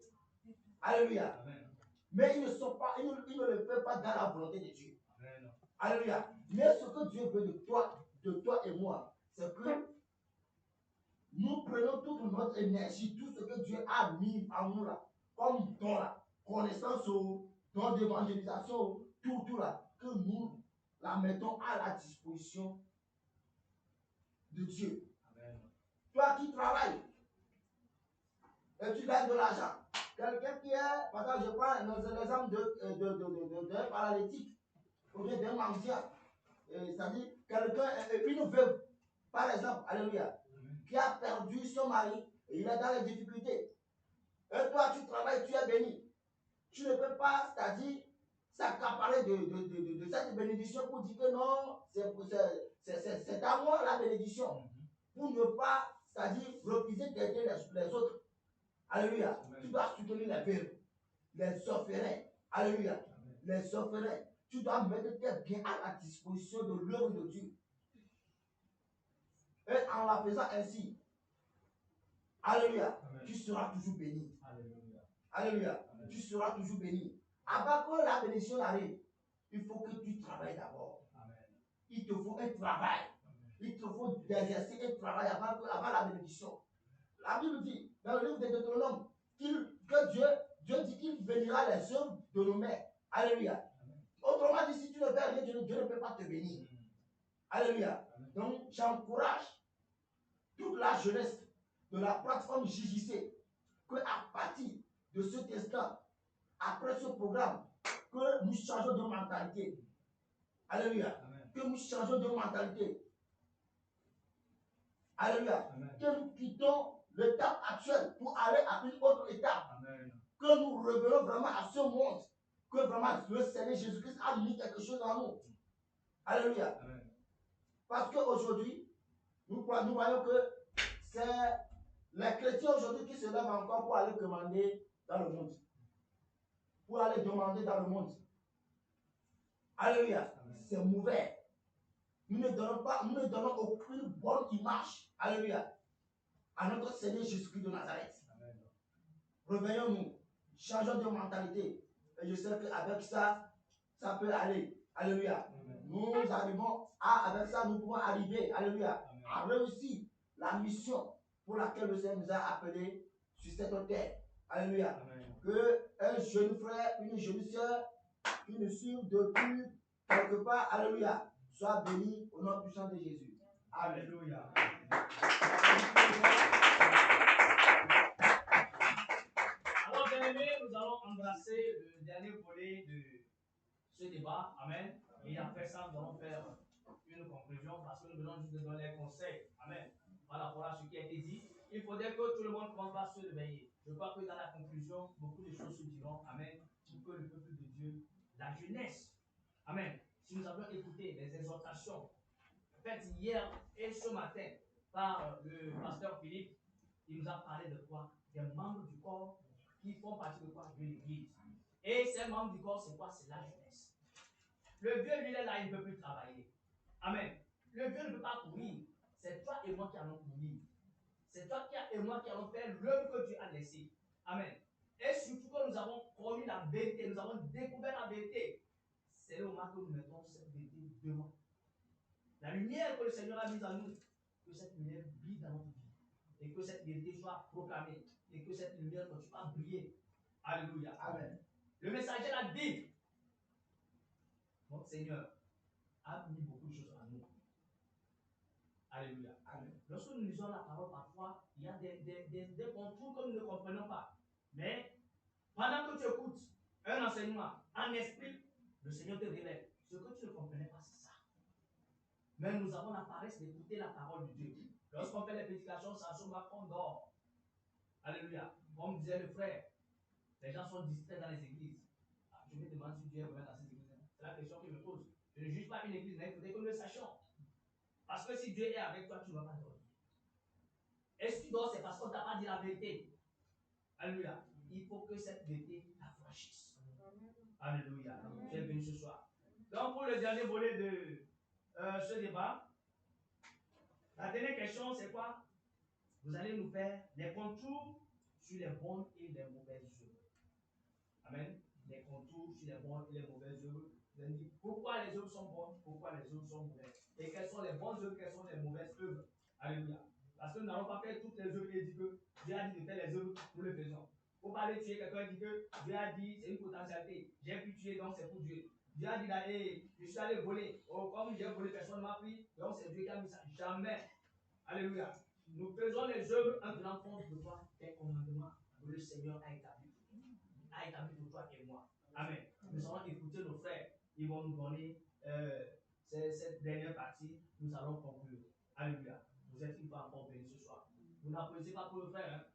[SPEAKER 3] Alléluia.
[SPEAKER 2] Amen.
[SPEAKER 3] Mais ils ne le font pas dans la volonté de Dieu.
[SPEAKER 2] Amen.
[SPEAKER 3] Alléluia. Mais ce que Dieu veut de toi et moi, c'est que nous prenons toute notre énergie, tout ce que Dieu a mis en nous là, comme don là, connaissance, don d'évangélisation, tout là, que nous la mettons à la disposition de Dieu.
[SPEAKER 2] Amen.
[SPEAKER 3] Toi qui travailles et tu gagnes de l'argent, quelqu'un qui est, par exemple, je prends l'exemple d'un paralytique ou bien d'un mendiant, c'est-à-dire quelqu'un, une veuve, par exemple, alléluia, qui a perdu son mari et il est dans les difficultés. Et toi, tu travailles, tu es béni. Tu ne peux pas, c'est-à-dire, s'accaparer de cette bénédiction pour dire que non, c'est à moi la bénédiction. Pour ne pas, c'est-à-dire, refuser d'aider les autres. Alléluia.
[SPEAKER 2] Amen.
[SPEAKER 3] Tu dois soutenir les veuves, les orphelins. Alléluia.
[SPEAKER 2] Amen.
[SPEAKER 3] Les orphelins. Tu dois mettre tes biens à la disposition de l'œuvre de Dieu. Et en la faisant ainsi, alléluia,
[SPEAKER 2] Amen.
[SPEAKER 3] tu seras toujours béni.
[SPEAKER 2] Alléluia.
[SPEAKER 3] Alléluia,
[SPEAKER 2] Amen.
[SPEAKER 3] tu seras toujours béni. Avant que la bénédiction arrive, il faut que tu travailles d'abord.
[SPEAKER 2] Amen.
[SPEAKER 3] Il te faut un travail. Il te faut exercer un travail avant la bénédiction. La Bible dit, dans le livre de Deutéronome, que Dieu dit qu'il bénira les œuvres de nos mains. Alléluia. Autrement dit, si tu ne fais rien, Dieu ne peut pas te bénir. Alléluia. Donc, j'encourage toute la jeunesse de la plateforme JJC que à partir de cet instant, après ce programme, que nous changeons de mentalité. Alléluia.
[SPEAKER 2] Amen.
[SPEAKER 3] Que nous changeons de mentalité. Alléluia.
[SPEAKER 2] Amen.
[SPEAKER 3] Que nous quittons l'étape actuelle pour aller à une autre étape.
[SPEAKER 2] Amen.
[SPEAKER 3] Que nous revenons vraiment à ce monde. Que vraiment le Seigneur Jésus-Christ a mis quelque chose en nous. Alléluia.
[SPEAKER 2] Amen.
[SPEAKER 3] Parce qu'aujourd'hui, nous voyons que c'est les chrétiens aujourd'hui qui se lèvent encore pour aller demander dans le monde. Pour aller demander dans le monde. Alléluia. C'est mauvais. Nous ne donnons aucune bonne image. Alléluia. À notre Seigneur Jésus-Christ de Nazareth.
[SPEAKER 2] Amen.
[SPEAKER 3] Revenons-nous. Changeons de mentalité. Et je sais qu'avec ça, ça peut aller. Alléluia.
[SPEAKER 2] Amen.
[SPEAKER 3] Nous arrivons avec ça, nous pouvons arriver. Alléluia.
[SPEAKER 2] Amen.
[SPEAKER 3] À réussir la mission pour laquelle le Seigneur nous a appelés sur cette terre. Alléluia.
[SPEAKER 2] Amen.
[SPEAKER 3] Que un jeune frère, une jeune soeur qui nous suivent depuis quelque part, alléluia, soit béni au nom puissant de Jésus.
[SPEAKER 2] Alléluia. Alors, bien aimés, nous allons embrasser le dernier volet de ce débat. Amen. Et après ça, nous allons faire une conclusion parce que nous venons juste de donner les conseils. Amen. Par rapport à ce qui a été dit, il faudrait que tout le monde commence par se réveiller. Je crois que dans la conclusion, beaucoup de choses se diront. Amen. Pour que le peuple de Dieu, la jeunesse, amen. Si nous avons écouté les exhortations faites hier et ce matin par le pasteur Philippe, il nous a parlé de quoi? Des membres du corps qui font partie de quoi? De l'église. Et ces membres du corps, c'est quoi? C'est la jeunesse. Le vieux, lui, il est là, il ne peut plus travailler. Amen. Le vieux ne peut pas courir. C'est toi et moi qui allons courir. C'est toi et moi qui allons faire l'œuvre que Dieu a laissée. Amen. Et surtout que nous avons connu la vérité, nous avons découvert la vérité. C'est le moment que nous mettons cette vérité devant. La lumière que le Seigneur a mise en nous, que cette lumière brille dans notre vie. Et que cette vérité soit proclamée. Et que cette lumière continue à briller. Alléluia.
[SPEAKER 3] Amen.
[SPEAKER 2] Le messager l'a dit. Notre Seigneur a mis beaucoup de choses en nous. Alléluia.
[SPEAKER 3] Amen.
[SPEAKER 2] Lorsque nous lisons la parole, parfois, il y a des contours que nous ne comprenons pas. Mais pendant que tu écoutes un enseignement en esprit, le Seigneur te révèle. Ce que tu ne comprenais pas, c'est ça. Mais nous avons la paresse d'écouter la parole de Dieu. Lorsqu'on fait les prédications, ça se voit qu'on dort. Alléluia. Comme disait le frère, les gens sont distraits dans les églises. Ah, je me demande si Dieu est vraiment dans ces églises. C'est la question qu'il me pose. Je ne juge pas une église, mais il faudrait que nous le sachions. Parce que si Dieu est avec toi, tu ne vas pas dormir. Et si tu dors, c'est parce qu'on ne t'a pas dit la vérité. Alléluia. Il faut que cette vérité t'affranchisse. Alléluia. Tu es venu ce soir. Donc, pour le dernier volet de ce débat, la dernière question, c'est quoi? Vous allez nous faire les contours sur les bonnes et les mauvaises œuvres. Amen. Les contours sur les bonnes et les mauvaises œuvres. Vous allez dire pourquoi les œuvres sont bonnes, pourquoi les œuvres sont mauvaises. Et quelles sont les bonnes œuvres, quelles sont les mauvaises œuvres. Alléluia. Parce que nous n'allons pas faire toutes les œuvres et dire que Dieu a dit de faire les œuvres, nous le faisons. Pour pas aller tuer quelqu'un, dit que Dieu a dit, c'est une potentialité. J'ai pu tuer, donc c'est pour Dieu. Dieu a dit d'aller, je suis allé voler. Oh, comme j'ai volé, personne ne m'a pris, donc c'est Dieu qui a mis ça. Jamais. Alléluia. Nous faisons les œuvres en tenant compte de quoi? Des commandements que le Seigneur a établis. A établi pour toi et moi. Amen. Nous allons écouter nos frères. Ils vont nous donner cette dernière partie. Nous allons conclure. Alléluia. Vous êtes une fois encore bénis ce soir. Vous n'applaudissez pas pour le frère. Hein?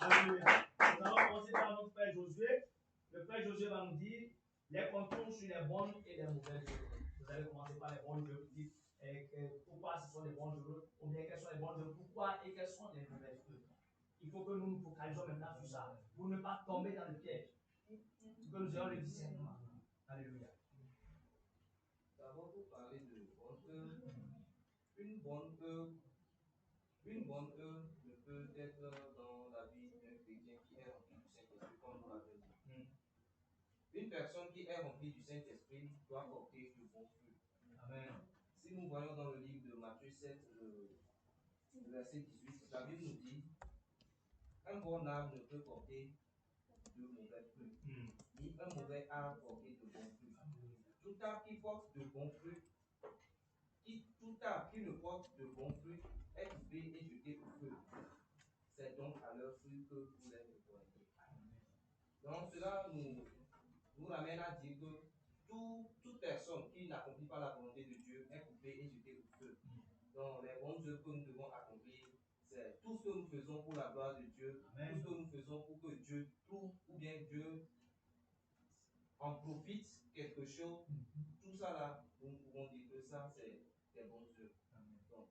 [SPEAKER 2] Alléluia. Nous allons commencer par notre frère Josué. Le frère Josué va nous dire les contours sur les bonnes et les mauvaises œuvres. Vous allez commencer par les bonnes œuvres. Pourquoi ce sont les bonnes œuvres, ou bien quelles sont les bonnes œuvres, pourquoi et quelles sont les mauvaises œuvres. Il faut que nous nous focalisons maintenant sur ça, pour ne pas tomber dans le piège. Que nous ayons le discernement. Alléluia.
[SPEAKER 4] D'abord, pour parler de bonne œuvre, une bonne œuvre ne peut être dans la vie d'un chrétien qui est rempli du Saint-Esprit, comme nous l'avons dit. Une personne qui est remplie du Saint-Esprit doit porter de bons fruits.
[SPEAKER 2] Amen.
[SPEAKER 4] Si nous voyons dans le livre de Matthieu 7, le verset 18, la Bible nous dit un bon arbre ne peut porter de mauvais fruits, ni un mauvais arbre porter de bons fruits. Tout arbre qui porte de bons fruits, tout arbre qui ne porte de bons fruits est coupé et jeté au feu. C'est donc à leurs fruits que vous les reconnaîtrez. Donc cela nous ramène à dire que toute personne qui n'accomplit pas la volonté de Dieu est coupée et jetée au feu. Donc les bonnes œuvres que nous devons accomplir, c'est tout ce que nous faisons pour la gloire de Dieu. Amen. Tout ce que nous faisons pour que Dieu trouve ou bien Dieu en profite quelque chose. Tout ça là, nous pouvons dire que ça c'est des bonnes œuvres. Donc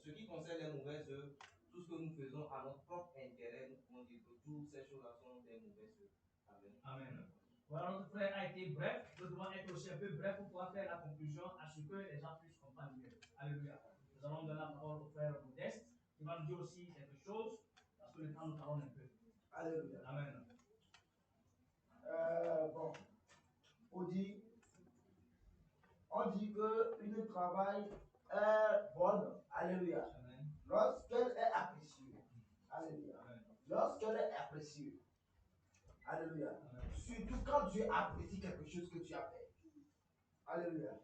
[SPEAKER 4] ce qui concerne les mauvaises œuvres, tout ce que nous faisons à notre propre intérêt, nous pouvons dire que toutes ces choses là sont des mauvaises œuvres. Amen.
[SPEAKER 2] Amen. Voilà, notre frère a été bref. Nous devons être aussi un peu bref pour pouvoir faire la conclusion à ce que les gens puissent comprendre mieux. Alléluia. Nous allons donner la parole au frère Modeste qui va nous dire aussi quelque chose parce que le temps nous parle un peu.
[SPEAKER 3] Alléluia.
[SPEAKER 2] Amen.
[SPEAKER 3] Bon, on dit qu'une travail est bonne. Alléluia.
[SPEAKER 2] Amen.
[SPEAKER 3] Lorsqu'elle est appréciée. Alléluia.
[SPEAKER 2] Amen.
[SPEAKER 3] Lorsqu'elle est appréciée. Alléluia.
[SPEAKER 2] Amen.
[SPEAKER 3] Surtout quand Dieu apprécie quelque chose que tu as fait. Alléluia.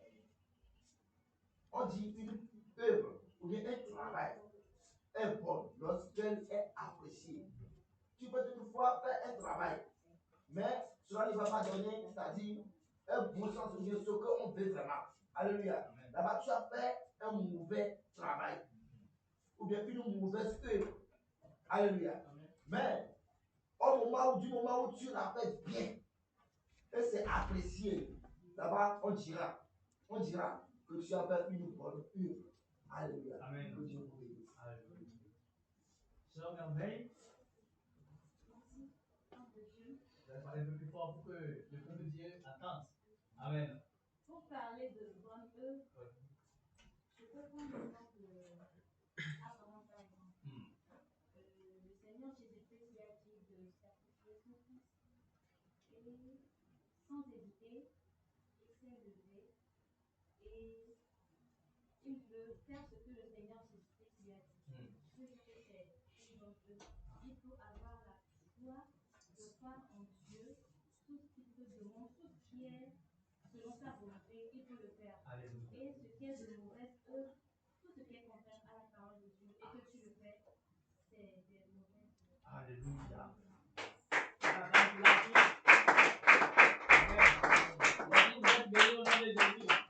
[SPEAKER 3] On dit une œuvre ou bien un travail est bon lorsqu'elle est appréciée. Tu peux toutefois faire un travail, mais cela ne va pas donner, c'est-à-dire un bon sens de ce qu'on veut vraiment. Alléluia. Là-bas, tu as fait un mauvais travail ou bien une mauvaise œuvre. Alléluia. Mais du moment où tu l'as fait bien, et c'est apprécié, là-bas, on dira que tu as fait une bonne œuvre. Alléluia.
[SPEAKER 2] Amen.
[SPEAKER 3] Que Dieu vous bénisse.
[SPEAKER 2] Alléluia. Sœur Merveille, vous allez parler un peu plus fort pour que le peuple de Dieu attende. Amen.
[SPEAKER 5] Pour parler de bonne œuvre, je peux prendre l'exemple d'Abraham par exemple. Le Seigneur Jésus-Christ lui a dit de sacrifier son fils et sans hésiter, il s'est levé et il veut faire ce que le Seigneur Jésus-Christ lui a dit. Je veux dire que c'est une bonne œuvre. Il faut avoir la foi de croire en Dieu, tout ce qu'il te demande, tout ce qui est selon sa volonté, il faut le faire.
[SPEAKER 2] Alléluia.
[SPEAKER 5] Et ce qui est de mauvaise œuvre, tout ce qui est contraire à la parole de Dieu et que tu le fais, c'est des mauvaises œuvres.
[SPEAKER 2] Alléluia.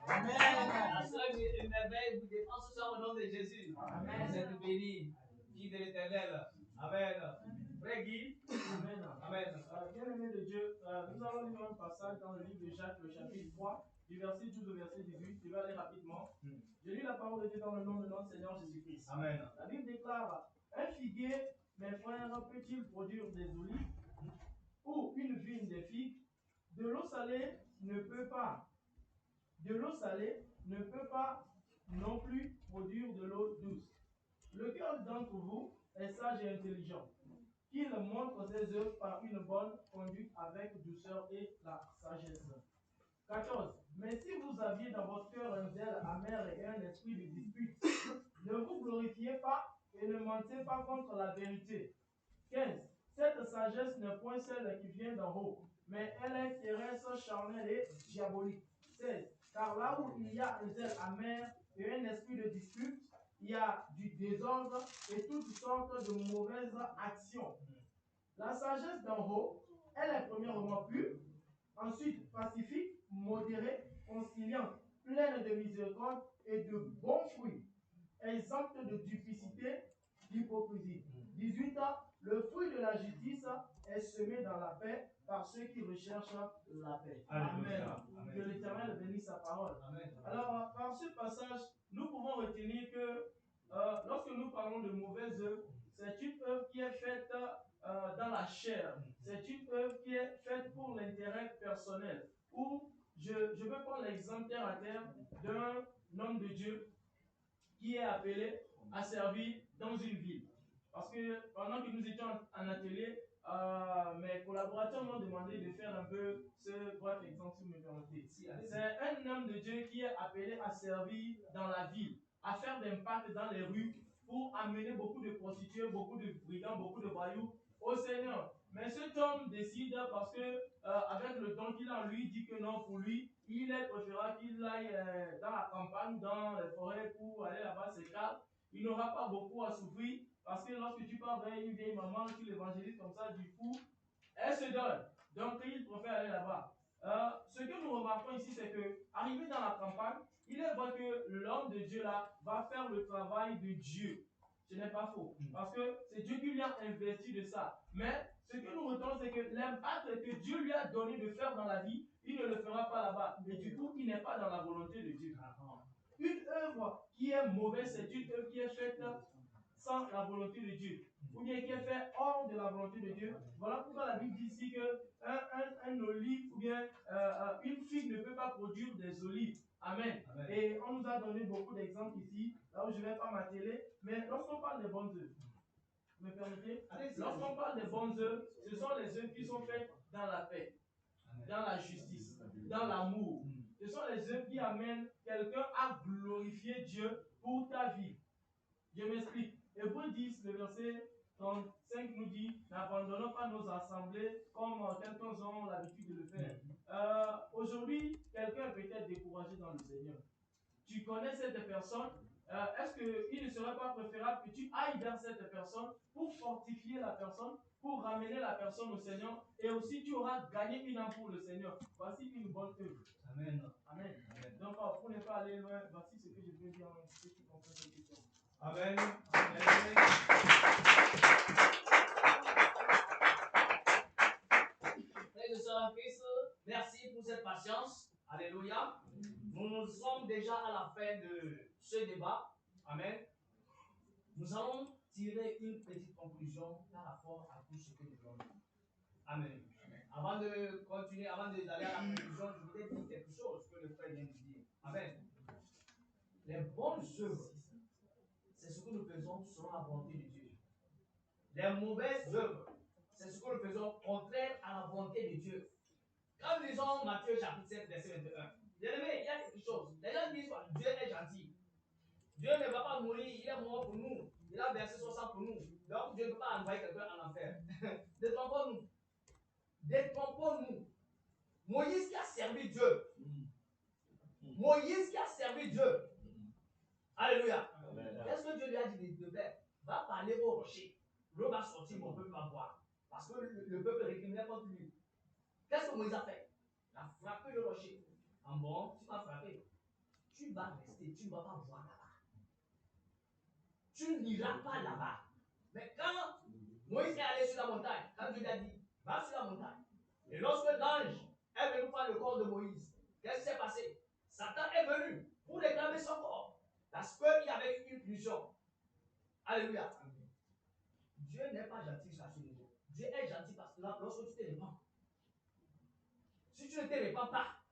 [SPEAKER 2] Amen. La sœur Merveille vous défend ce soir au nom de Jésus. Amen. Vous êtes bénis. Fille de l'Éternel. Amen. Frère Guy.
[SPEAKER 6] Amen.
[SPEAKER 2] Amen.
[SPEAKER 6] Bien-aimé de Dieu, nous allons lire un passage dans le livre de Jacques, le chapitre 3, du verset 12 au verset 18. Je vais aller rapidement. Je lis la parole de Dieu dans le nom de notre Seigneur Jésus-Christ.
[SPEAKER 7] Amen.
[SPEAKER 6] La Bible déclare, un figuier, mes frères, peut-il produire des olives ou une vigne des figues? De l'eau salée ne peut pas. De l'eau salée ne peut pas non plus produire de l'eau douce. Lequel d'entre vous est sage et intelligent, qu'il montre ses œuvres par une bonne conduite avec douceur et la sagesse. 14. Mais si vous aviez dans votre cœur un zèle amer et un esprit de dispute, ne vous glorifiez pas et ne mentez pas contre la vérité. 15. Cette sagesse n'est point celle qui vient d'en haut, mais elle est terrestre, charnelle et diabolique. 16. Car là où il y a un zèle amer et un esprit de dispute, il y a du désordre et toutes sortes de mauvaises actions. La sagesse d'en haut, elle est premièrement pure, ensuite pacifique, modérée, conciliante, pleine de miséricorde et de bons fruits, exempte de duplicité, d'hypocrisie. 18 ans, le fruit de la justice est semé dans la paix par ceux qui recherchent la paix. Amen. Que l'Éternel bénisse sa parole. Amen. Alors, par ce passage, nous pouvons retenir que lorsque nous parlons de mauvaises œuvres, c'est une œuvre qui est faite dans la chair. C'est une œuvre qui est faite pour l'intérêt personnel. Ou je veux prendre l'exemple terre à terre d'un homme de Dieu qui est appelé à servir dans une ville. Parce que pendant que nous étions en atelier, mes collaborateurs m'ont demandé de faire un peu ce bref exemple, si vous me permettez. C'est un homme de Dieu qui est appelé à servir dans la ville, à faire d'impact dans les rues pour amener beaucoup de prostituées, beaucoup de brigands, beaucoup de voyous au Seigneur. Mais cet homme décide parce que avec le don qu'il a en lui, dit que non, pour lui, il est préférable qu'il aille dans la campagne, dans les forêts pour aller là-bas, c'est calme. Il n'aura pas beaucoup à souffrir parce que lorsque tu pars vers une vieille maman, tu l'évangélises comme ça, du coup, elle se donne. Donc, il préfère aller là-bas. Ce que nous remarquons ici, c'est que, arrivé dans la campagne, il est vrai que l'homme de Dieu là va faire le travail de Dieu. Ce n'est pas faux. Parce que c'est Dieu qui lui a investi de ça. Mais ce que nous retenons, c'est que l'impact que Dieu lui a donné de faire dans la vie, il ne le fera pas là-bas. Et du coup, il n'est pas dans la volonté de Dieu. Une œuvre qui est mauvaise, c'est une œuvre qui est faite sans la volonté de Dieu. Ou bien qui est faite hors de la volonté de Dieu. Voilà pourquoi la Bible dit ici qu'un olive ou bien une figue ne peut pas produire des olives. Amen. Amen. Et on nous a donné beaucoup d'exemples ici, là où je ne vais pas m'atteler. Mais lorsqu'on parle des bonnes œuvres, vous me permettez? Lorsqu'on parle des bonnes œuvres, ce sont les œuvres qui sont faites dans la paix, dans la justice, dans l'amour. Ce sont les œuvres qui amènent quelqu'un à glorifier Dieu pour ta vie. Je m'explique. Hébreux 10, le verset 35 nous dit: n'abandonnons pas nos assemblées comme quelques ont l'habitude de le faire. Aujourd'hui, quelqu'un est peut-être découragé dans le Seigneur. Tu connais cette personne. Est-ce qu'il ne serait pas préférable que tu ailles vers cette personne pour fortifier la personne, pour ramener la personne au Seigneur, et aussi tu auras gagné une âme pour le Seigneur? Voici une bonne œuvre. Amen. Amen. Amen. Donc, pour ne pas aller loin, voici ce que je veux dire en ceux qui comprennent cette question.
[SPEAKER 7] Amen.
[SPEAKER 6] Amen.
[SPEAKER 2] Frères et sœurs en Christ, merci pour cette patience. Alléluia. Nous sommes déjà à la fin de ce débat. Amen. Nous allons tirer une petite conclusion par rapport à tout ce que nous avons dit. Amen. Avant de continuer, avant d'aller à la conclusion, je voudrais dire quelque chose que le frère vient de dire. Amen. Les bonnes œuvres, c'est ce que nous faisons selon la volonté de Dieu. Les mauvaises œuvres, c'est ce que nous faisons contraire à la volonté de Dieu. Quand nous lisons Matthieu chapitre 7, verset 21, bien aimé, il y a quelque chose. Les gens disent que Dieu est gentil. Dieu ne va pas mourir, il est mort pour nous. Il a versé son sang pour nous. Donc Dieu ne peut pas envoyer quelqu'un en enfer. Détrompons-nous. Détrompons-nous. Moïse qui a servi Dieu. Moïse qui a servi Dieu. Alléluia. Qu'est-ce que Dieu lui a dit de faire? Va parler au rocher. L'eau va sortir, mon peuple va boire. Parce que le peuple récriminait contre lui. Qu'est-ce que Moïse a fait? Il a frappé le rocher. En bon, tu m'as frappé. Tu vas rester, tu ne vas pas voir là-bas. Tu n'iras pas là-bas. Mais quand Moïse est allé sur la montagne, quand Dieu lui a dit, va sur la montagne. Et lorsque l'ange est venu prendre le corps de Moïse, Qu'est-ce qui s'est passé? Satan est venu pour réclamer son corps. Parce qu'il y avait une punition. Alléluia. Dieu n'est pas gentil jusqu'à ce niveau. Dieu est gentil parce que là, lorsque tu te répands, si tu ne te répands pas,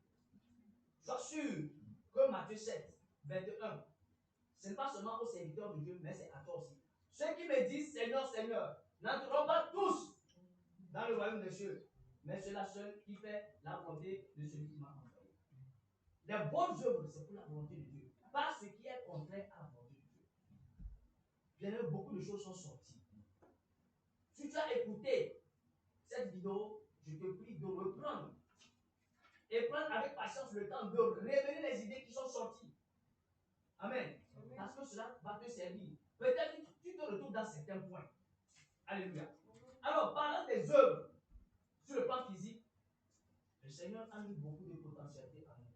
[SPEAKER 2] sois sûr que Matthieu 7, 21, ce n'est pas seulement aux serviteurs de Dieu, mais c'est à toi aussi. Ceux qui me disent Seigneur, Seigneur, n'entreront pas tous dans le royaume des cieux, mais ceux-là seuls qui fait la volonté de celui qui m'a envoyé. Les bonnes œuvres, c'est pour la volonté de Dieu, pas ce qui est contraire à la volonté de Dieu. Bien, beaucoup de choses sont sorties. Si tu as écouté cette vidéo, je te prie de reprendre et prendre avec patience le temps de révéler les idées qui sont sorties. Amen. Parce que cela va te servir. Peut-être que tu te retrouves dans certains points. Alléluia. Alors, parlant des œuvres, sur le plan physique, le Seigneur a mis beaucoup de potentialité en nous.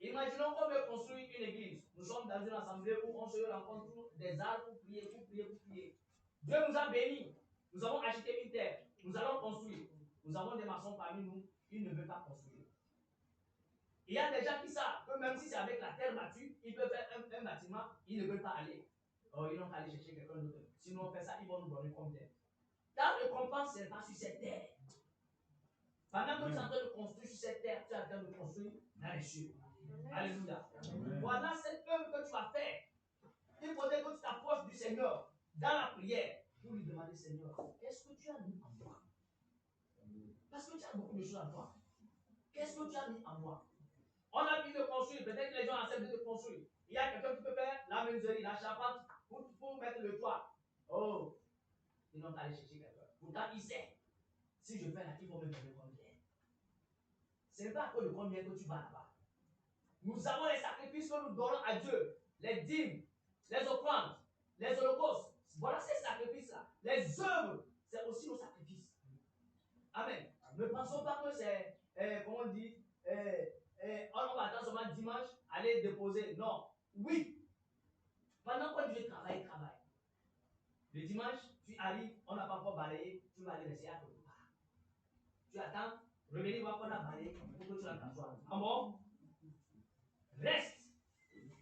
[SPEAKER 2] Imaginons qu'on veut construire une église. Nous sommes dans une assemblée où on se rencontre des arbres pour prier, pour prier, pour prier. Dieu nous a bénis. Nous avons acheté une terre. Nous allons construire. Nous avons des maçons parmi nous. Ils ne veulent pas construire. Il y a des gens qui savent que même si c'est avec la terre battue, ils peuvent faire un bâtiment, ils ne veulent pas aller. Oh, ils n'ont qu'à aller chercher quelqu'un d'autre. Sinon, on fait ça, ils vont nous donner combien? Ta récompense, ce n'est pas sur cette terre. Pendant que tu es en train de construire sur cette terre, tu es en train de construire dans les cieux. Alléluia. Voilà cette œuvre que tu vas faire. Il faudrait que tu t'approches du Seigneur dans la prière pour lui demander, Seigneur, qu'est-ce que tu as mis en moi? Parce que tu as beaucoup de choses en toi. Qu'est-ce que tu as mis en moi? On a pu le construire, peut-être que les gens acceptent de construire. Il y a quelqu'un qui peut faire la menuiserie, la charpente pour mettre le toit. Oh, ils n'ont qu'à aller chercher quelqu'un. Pourtant, il sait. Si je fais là, il faut me donner combien. Ce n'est pas à cause de combien que tu vas là-bas. Nous avons les sacrifices que nous donnons à Dieu. Les dîmes, les offrandes, les holocaustes. Voilà ces sacrifices-là. Les œuvres, c'est aussi nos sacrifices. Amen. Ne pensons pas que c'est, comment on dit, on va attendre seulement dimanche, aller déposer. Non. Oui. Pendant qu'on dit travail. Le dimanche, tu arrives, on n'a pas encore balayé, tu vas aller laisser à quelque part. Tu attends, revenir voir qu'on a balayé pour que tu rentres à toi. Ah bon? Reste.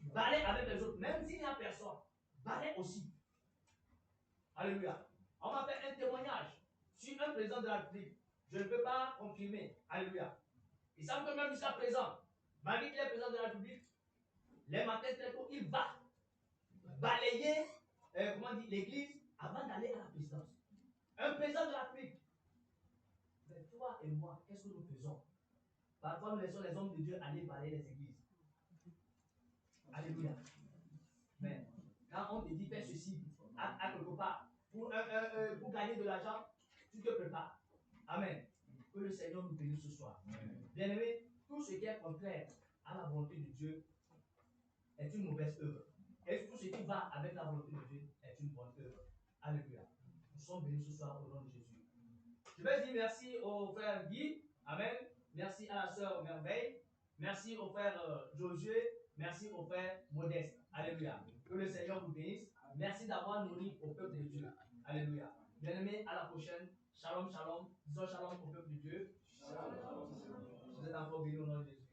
[SPEAKER 2] Balaye avec les autres, même s'il n'y a personne. Balaye aussi. Alléluia. On m'a fait un témoignage sur un président de la République. Je ne peux pas confirmer. Alléluia. Il semble que même jusqu'à présent, malgré qu'il est président de la République, les matins très tôt, il va balayer l'église avant d'aller à la présidence. Un président de la République. Mais toi et moi, qu'est-ce que nous faisons? Parfois, nous laissons les hommes de Dieu aller balayer les églises. Alléluia. Mais quand on te dit fais ceci à quelque part pour gagner de l'argent, tu te prépares. Amen. Que le Seigneur nous bénisse ce soir. Bien-aimés, tout ce qui est contraire à la volonté de Dieu est une mauvaise œuvre. Et tout ce qui va avec la volonté de Dieu est une bonne œuvre. Alléluia. Nous sommes bénis ce soir au nom de Jésus. Je vais dire merci au frère Guy. Amen. Merci à la sœur Merveille. Merci au frère Josué. Merci au frère Modeste. Alléluia. Que le Seigneur vous bénisse. Merci d'avoir nourri au peuple de Dieu. Alléluia. Bien-aimés, à la prochaine. Shalom, shalom. Disons shalom au peuple de Dieu. Shalom. Vous êtes encore bénis au nom de Jésus.